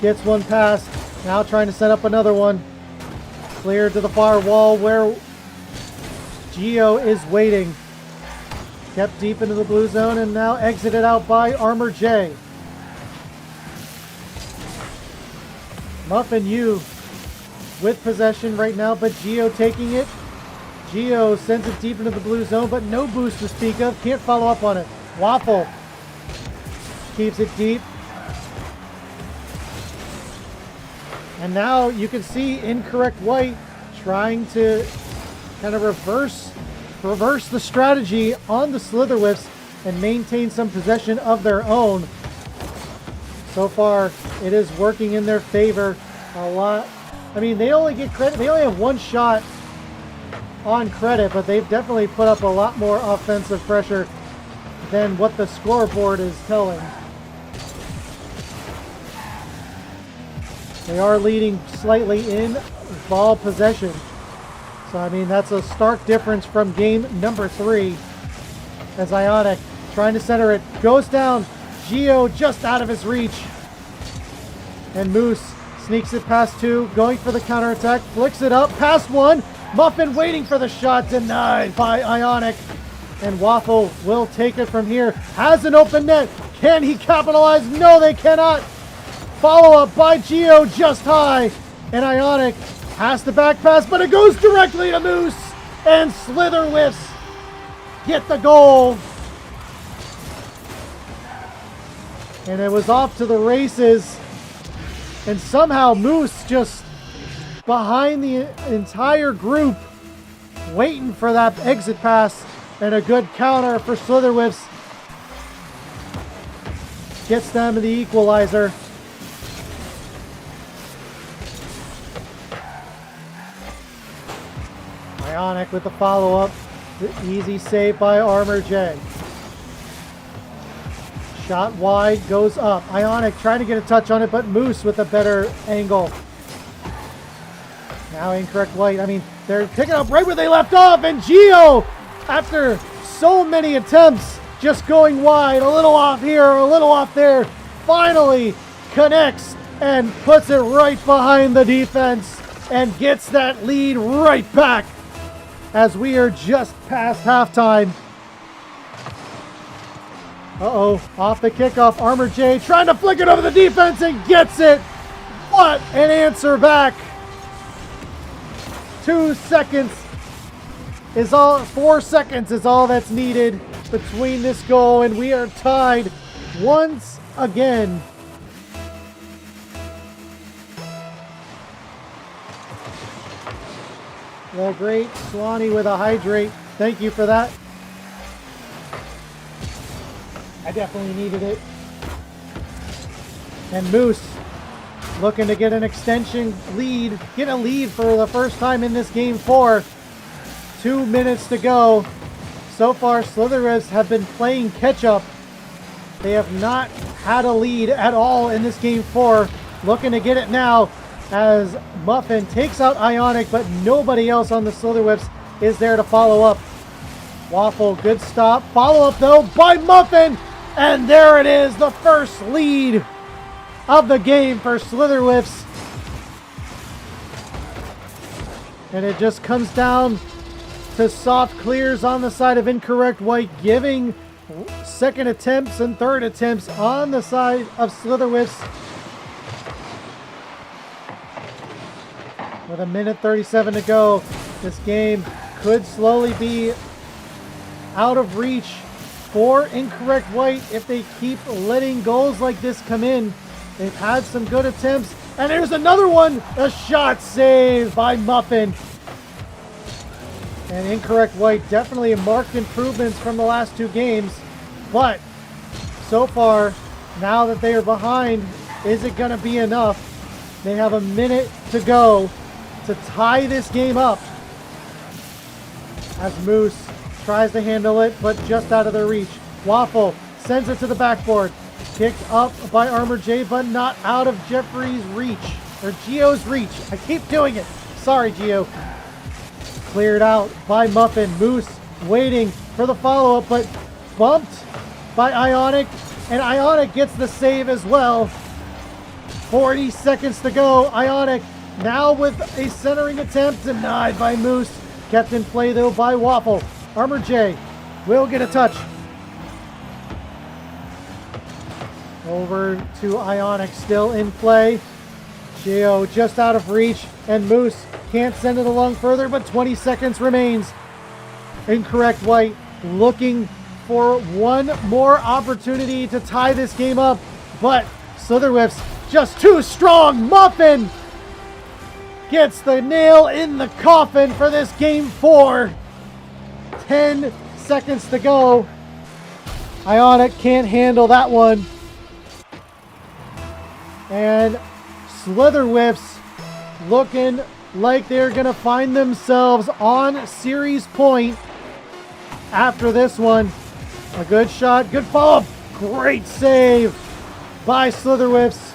gets one pass, now trying to set up another one. Cleared to the far wall where Geo is waiting. Kept deep into the blue zone and now exited out by Armor J. Muffin U with possession right now, but Geo taking it. Geo sends it deep into the blue zone, but no boost to speak of. Can't follow up on it. Waffle keeps it deep. And now you can see Incorrect White trying to kind of reverse the strategy on the Slitherwhips and maintain some possession of their own. So far, it is working in their favor a lot. I mean, they only get credit. They only have one shot on credit, but they've definitely put up a lot more offensive pressure than what the scoreboard is telling. They are leading slightly in ball possession. So, I mean, that's a stark difference from game number 3. As Ionic trying to center it, goes down. Geo just out of his reach. And Moose sneaks it past 2, going for the counterattack, flicks it up, past 1. Muffin waiting for the shot, denied by Ionic. And Waffle will take it from here. Has an open net. Can he capitalize? No, they cannot. Follow up by Geo just high. And Ionic has the back pass, but it goes directly to Moose. And Slitherwhips get the goal. And it was off to the races. And somehow Moose just behind the entire group, waiting for that exit pass, and a good counter for Slitherwhips gets them to the equalizer. Ionic with the follow-up. The easy save by Armor J. Shot wide, goes up. Ionic trying to get a touch on it, but Moose with a better angle. Now Incorrect White. I mean, they're picking up right where they left off, and Geo, after so many attempts, just going wide, a little off here, a little off there, finally connects and puts it right behind the defense and gets that lead right back as we are just past halftime. Uh-oh, off the kickoff, Armor J trying to flick it over the defense and gets it. What an answer back. 2 seconds is all, 4 seconds is all that's needed between this goal, and we are tied once again. The great Swanee with a hydrate. Thank you for that. I definitely needed it. And Moose looking to get an extension lead, get a lead for the first time in this game 4. 2 minutes to go. So far, Slitherwhips have been playing catch up. They have not had a lead at all in this game 4. Looking to get it now as Muffin takes out Ionic, but nobody else on the Slitherwhips is there to follow up. Waffle, good stop. Follow up though by Muffin, and there it is, the first lead of the game for Slitherwhips. And it just comes down to soft clears on the side of Incorrect White, giving second attempts and third attempts on the side of Slitherwhips. With 1:37 to go, this game could slowly be out of reach for Incorrect White if they keep letting goals like this come in. They've had some good attempts, And there's another one. A shot saved by Muffin. And Incorrect White definitely marked improvements from the last 2 games. But so far, now that they are behind, is it going to be enough? They have a minute to go to tie this game up. As Moose tries to handle it, but just out of their reach. Waffle sends it to the backboard. Picked up by Armor J, but not out of Jeffrey's reach. Or Gio's reach. I keep doing it. Sorry, Gio. Cleared out by Muffin. Moose waiting for the follow-up, but bumped by Ionic. And Ionic gets the save as well. 40 seconds to go. Ionic now with a centering attempt. Denied by Moose. Kept in play, though, by Waffle. Armor J will get a touch. Over to Ionic, still in play. Gio just out of reach, and Moose can't send it along further, but 20 seconds remains. Incorrect White looking for one more opportunity to tie this game up, but Slitherwhips just too strong. Muffin gets the nail in the coffin for this game 4. 10 seconds to go. Ionic can't handle that one. And Slitherwhips looking like they're going to find themselves on series point after this one. A good shot, good follow-up, great save by Slitherwhips.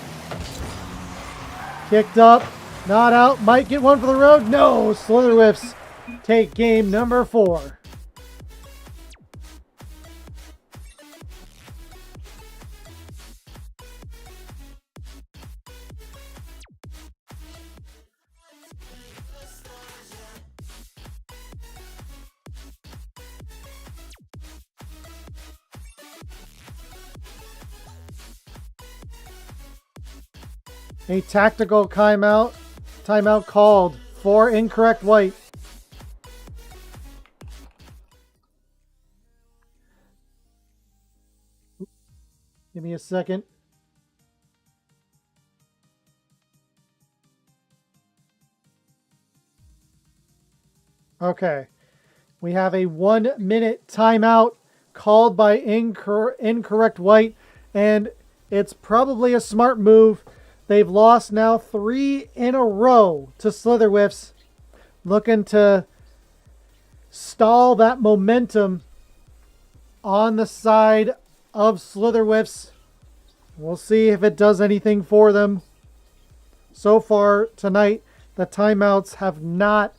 Kicked up, not out, might get one for the road. No, Slitherwhips take game number 4. A tactical timeout called for Incorrect White. Give me a second. Okay. We have a 1-minute timeout called by Incorrect White, and it's probably a smart move. They've lost now 3 in a row to Slitherwhips, looking to stall that momentum on the side of Slitherwhips. We'll see if it does anything for them. So far tonight, the timeouts have not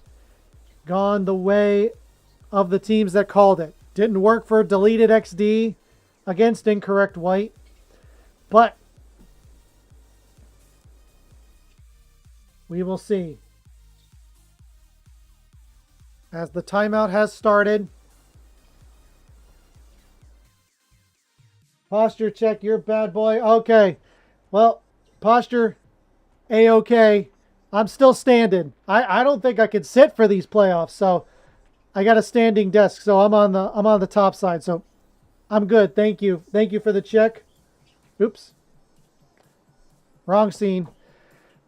gone the way of the teams that called it. Didn't work for Deleted XD against Incorrect White, but we will see. As the timeout has started. Posture check, you're a bad boy. Okay. Well, posture, A-okay. I'm still standing. I don't think I could sit for these playoffs, so I got a standing desk, so I'm on the top side, so I'm good. Thank you. Thank you for the check. Oops. Wrong scene.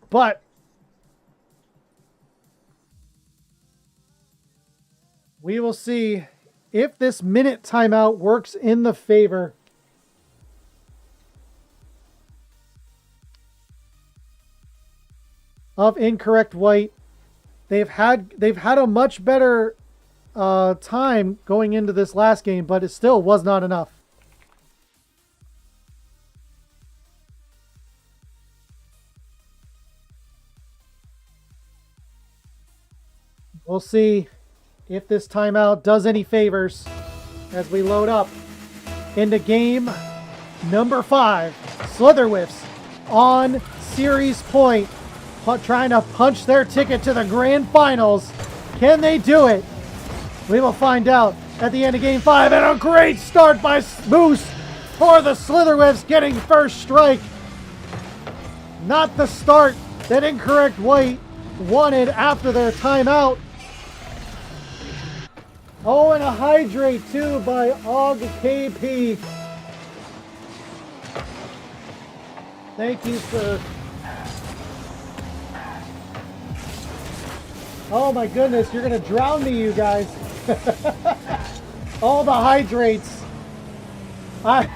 But we will see if this minute timeout works in the favor of Incorrect White. They've had a much better time going into this last game, but it still was not enough. We'll see if this timeout does any favors as we load up into game number 5. Slitherwhips on series point, trying to punch their ticket to the grand finals. Can they do it? We will find out at the end of game 5. And a great start by Moose for the Slitherwhips, getting first strike. Not the start that Incorrect White wanted after their timeout. Oh, and a hydrate too by Og KP. Thank you, sir. Oh my goodness, you're gonna drown me, you guys. All the hydrates. I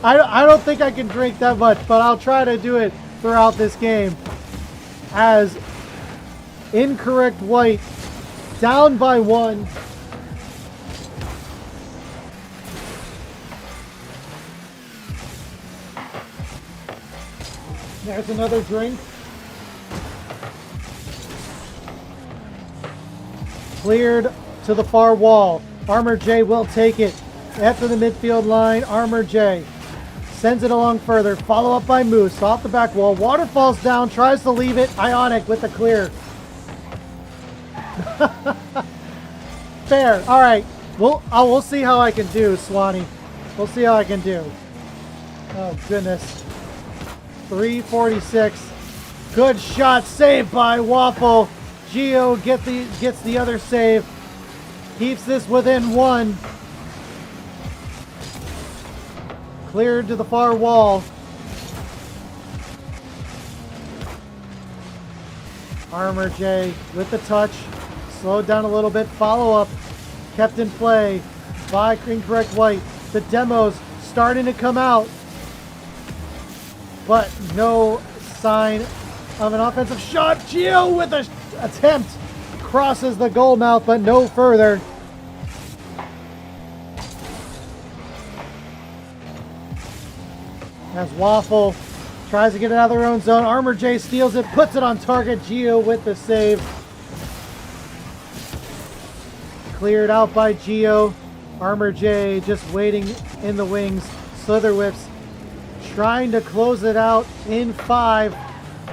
I don't think I can drink that much, but I'll try to do it throughout this game. As Incorrect White down by 1. There's another drink. Cleared to the far wall. Armor J will take it. After the midfield line, Armor J sends it along further. Follow up by Moose off the back wall. Water falls down, tries to leave it. Ionic with the clear. Fair. All right. We'll see how I can do, Swanee. We'll see how I can do. Oh, goodness. 346. Good shot. Saved by Waffle. Geo gets the other save. Keeps this within 1. Cleared to the far wall. Armor J with the touch. Slowed down a little bit. Follow up. Kept in play by Incorrect White. The demo's starting to come out. But no sign of an offensive shot. Gio with an attempt. Crosses the goal mouth, but no further. As Waffle tries to get it out of their own zone. Armor J steals it, puts it on target. Gio with the save. Cleared out by Gio. Armor J just waiting in the wings. Slither Whips trying to close it out in 5.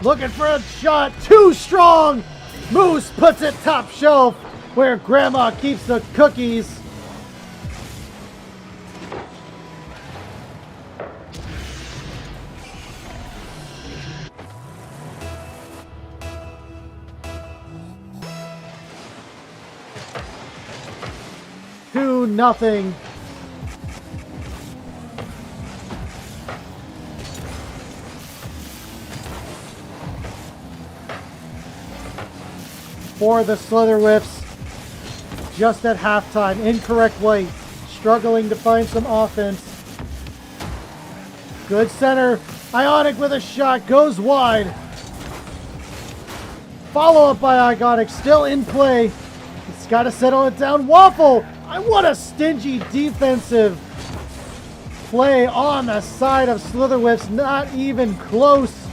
Looking for a shot. Too strong. Moose puts it top shelf where Grandma keeps the cookies. Nothing. For the Slither Whips, just at halftime. Incorrect White struggling to find some offense. Good center. Ionic with a shot. Goes wide. Follow up by Ionic. Still in play. It's got to settle it down. Waffle. What a stingy defensive play on the side of Slither Whips. Not even close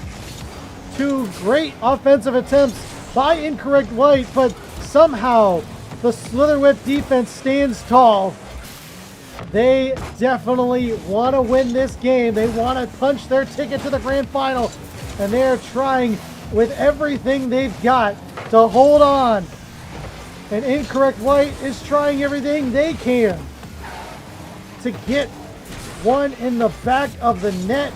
to great offensive attempts by Incorrect White, but somehow the Slither Whip defense stands tall. They definitely want to win this game. They want to punch their ticket to the grand final, and they're trying with everything they've got to hold on. And Incorrect White is trying everything they can to get one in the back of the net.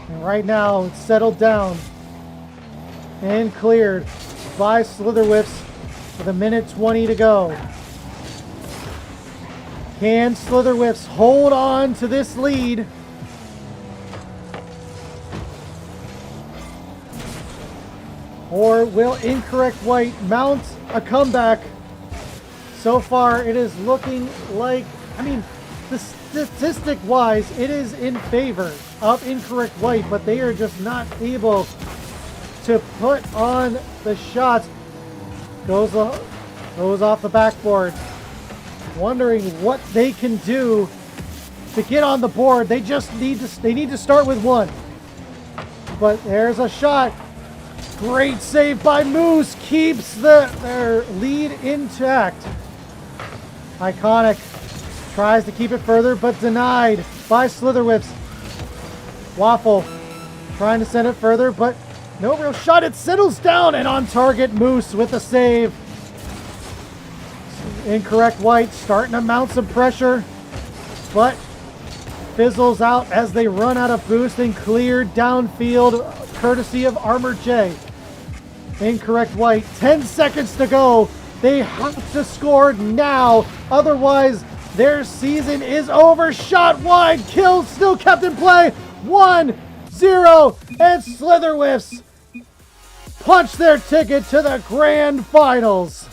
And right now, it's settled down and cleared by Slither Whips with 1:20 to go. Can Slither Whips hold on to this lead? Or will Incorrect White mount a comeback? So far, it is looking like, the statistic-wise, it is in favor of Incorrect White, but they are just not able to put on the shots. Goes off the backboard. Wondering what they can do to get on the board. They just need to start with 1. But there's a shot. Great save by Moose. Keeps their lead intact. Iconic tries to keep it further, but denied by Slither Whips. Waffle trying to send it further, but no real shot. It settles down and on target. Moose with a save. Incorrect White starting to mount some pressure, but fizzles out as they run out of boost and cleared downfield courtesy of Armor J. Incorrect White, 10 seconds to go. They have to score now, otherwise Their season is over. Shot wide. Kill still kept in play. 1-0. And Slitherwhiffs punch their ticket to the grand finals.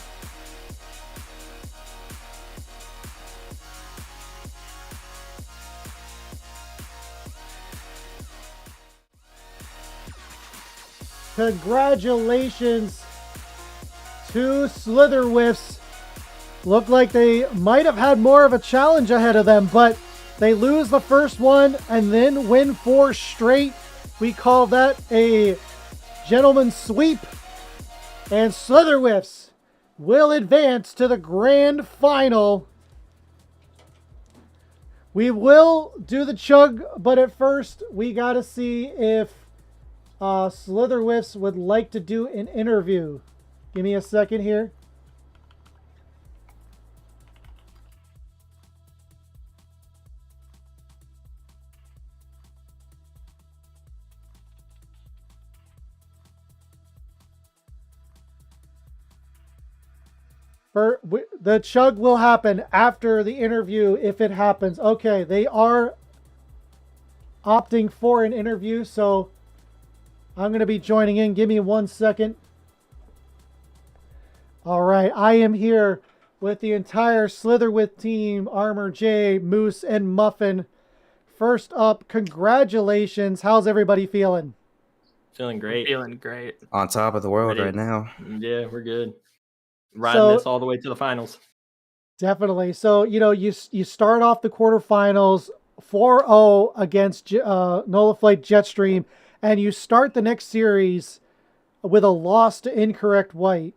Congratulations to Slitherwhiffs. Looked like they might have had more of a challenge ahead of them, but they lose the first one and then win 4 straight. We call that a gentleman's sweep. And Slitherwhiffs will advance to the grand final. We will do the chug, but at first we got to see if Slitherwhiffs would like to do an interview. Give me a second here. The chug will happen after the interview if it happens. Okay, they are opting for an interview, so I'm going to be joining in. Give me 1 second. All right, I am here with the entire Slitherwith team, Armor J, Moose, and Muffin. First up, congratulations. How's everybody feeling? Feeling great. Feeling great. On top of the world Ready. right now. Yeah, we're good. Riding this all the way to the finals. Definitely. So, you start off the quarterfinals 4-0 against Nullified Jetstream, and you start the next series with a loss to Incorrect White.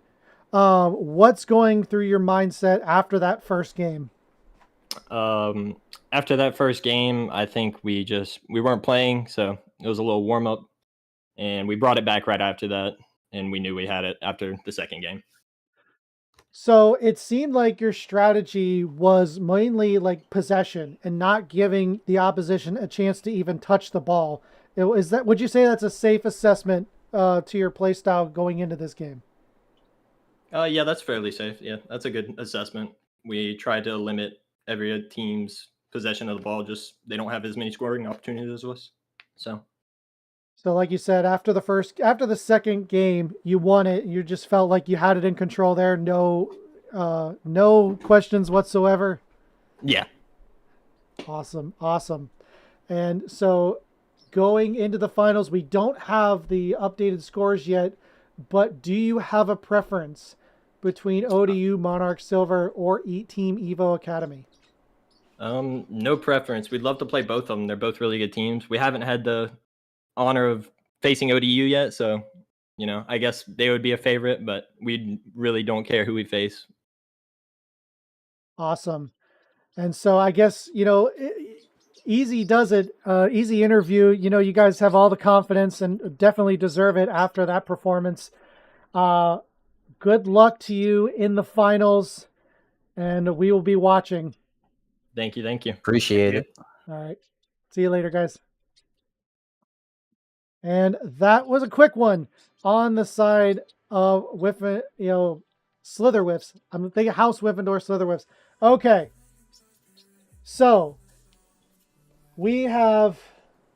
What's going through your mindset after that first game? After that first game, I think we weren't playing, so it was a little warm up, and we brought it back right after that, and we knew we had it after the second game. So it seemed like your strategy was mainly like possession and not giving the opposition a chance to even touch the ball. Would you say that's a safe assessment to your play style going into this game? Yeah, that's fairly safe. Yeah, that's a good assessment. We tried to limit every team's possession of the ball. Just they don't have as many scoring opportunities as us. So like you said, after the second game, you won it. You just felt like you had it in control there. No questions whatsoever. Yeah. Awesome. And so going into the finals, we don't have the updated scores yet, but do you have a preference between ODU, Monarch Silver, or Team Evo Academy? No preference. We'd love to play both of them. They're both really good teams. We haven't had the honor of facing ODU yet, so I guess they would be a favorite, but we really don't care who we face. Awesome. And so I guess easy does it. Easy interview. You guys have all the confidence and definitely deserve it after that performance. Good luck to you in the finals, and we will be watching. Thank you. Appreciate it. All right. See you later, guys. And that was a quick one on the side of Slitherwhiffs. I'm thinking House Whiffendor Slitherwhiffs. Okay. So we've got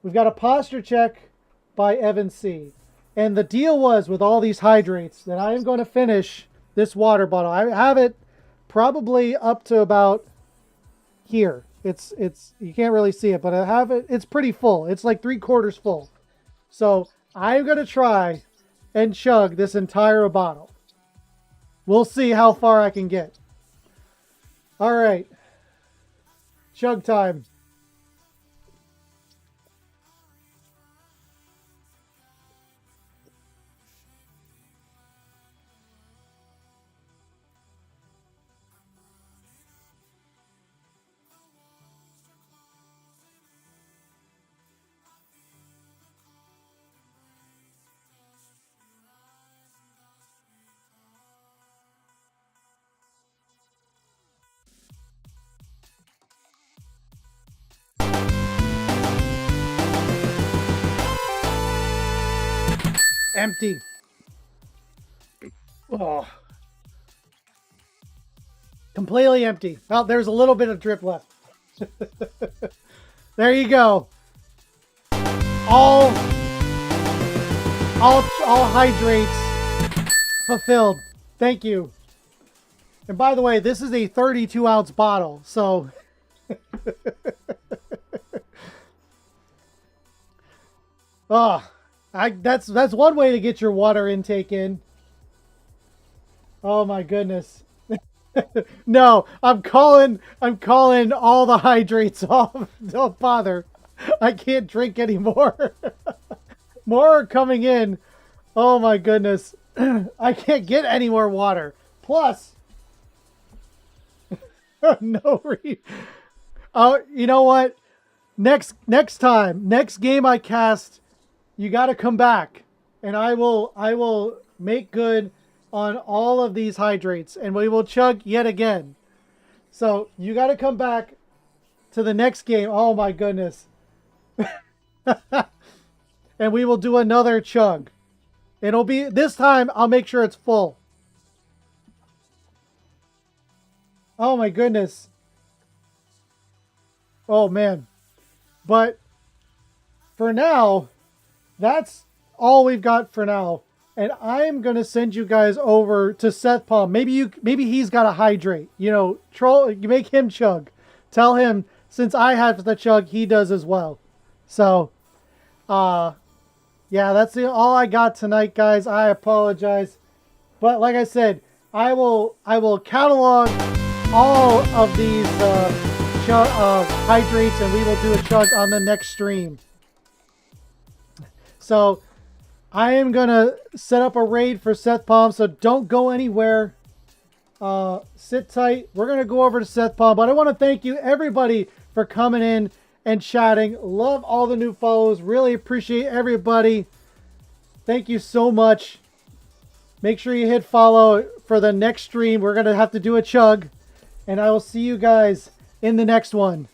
a posture check by Evan C. And the deal was with all these hydrates that I am going to finish this water bottle. I have it probably up to about here. It's you can't really see it, but I have it. It's pretty full. It's like 3/4 full. So I'm going to try and chug this entire bottle. We'll see how far I can get. All right. Chug time. Empty. Oh. Completely empty. Oh, there's a little bit of drip left. There you go. All hydrates fulfilled. Thank you. And by the way, this is a 32-ounce bottle, so that's one way to get your water intake in. Oh my goodness. No, I'm calling all the hydrates off. Don't bother. I can't drink anymore. More are coming in. Oh my goodness. I can't get any more water. Plus, no you know what? Next time, next game I cast, you got to come back, and I will make good on all of these hydrates, and we will chug yet again. So you got to come back to the next game. Oh my goodness. And we will do another chug. It'll be, this time I'll make sure it's full. Oh my goodness. Oh man. But for now, that's all we've got for now. And I'm gonna send you guys over to Seth Palm. Maybe he's got to hydrate. You know, you make him chug. Tell him, since I have the chug, he does as well. So, yeah, that's all I got tonight, guys. I apologize, but like I said, I will catalog all of these hydrates, and we will do a chug on the next stream. So I am gonna set up a raid for Seth Palm, so don't go anywhere. Sit tight. We're gonna go over to Seth Palm, but I want to thank you everybody for coming in and chatting. Love all the new follows. Really appreciate everybody. Thank you so much. Make sure you hit follow for the next stream. We're gonna have to do a chug, and I will see you guys in the next one.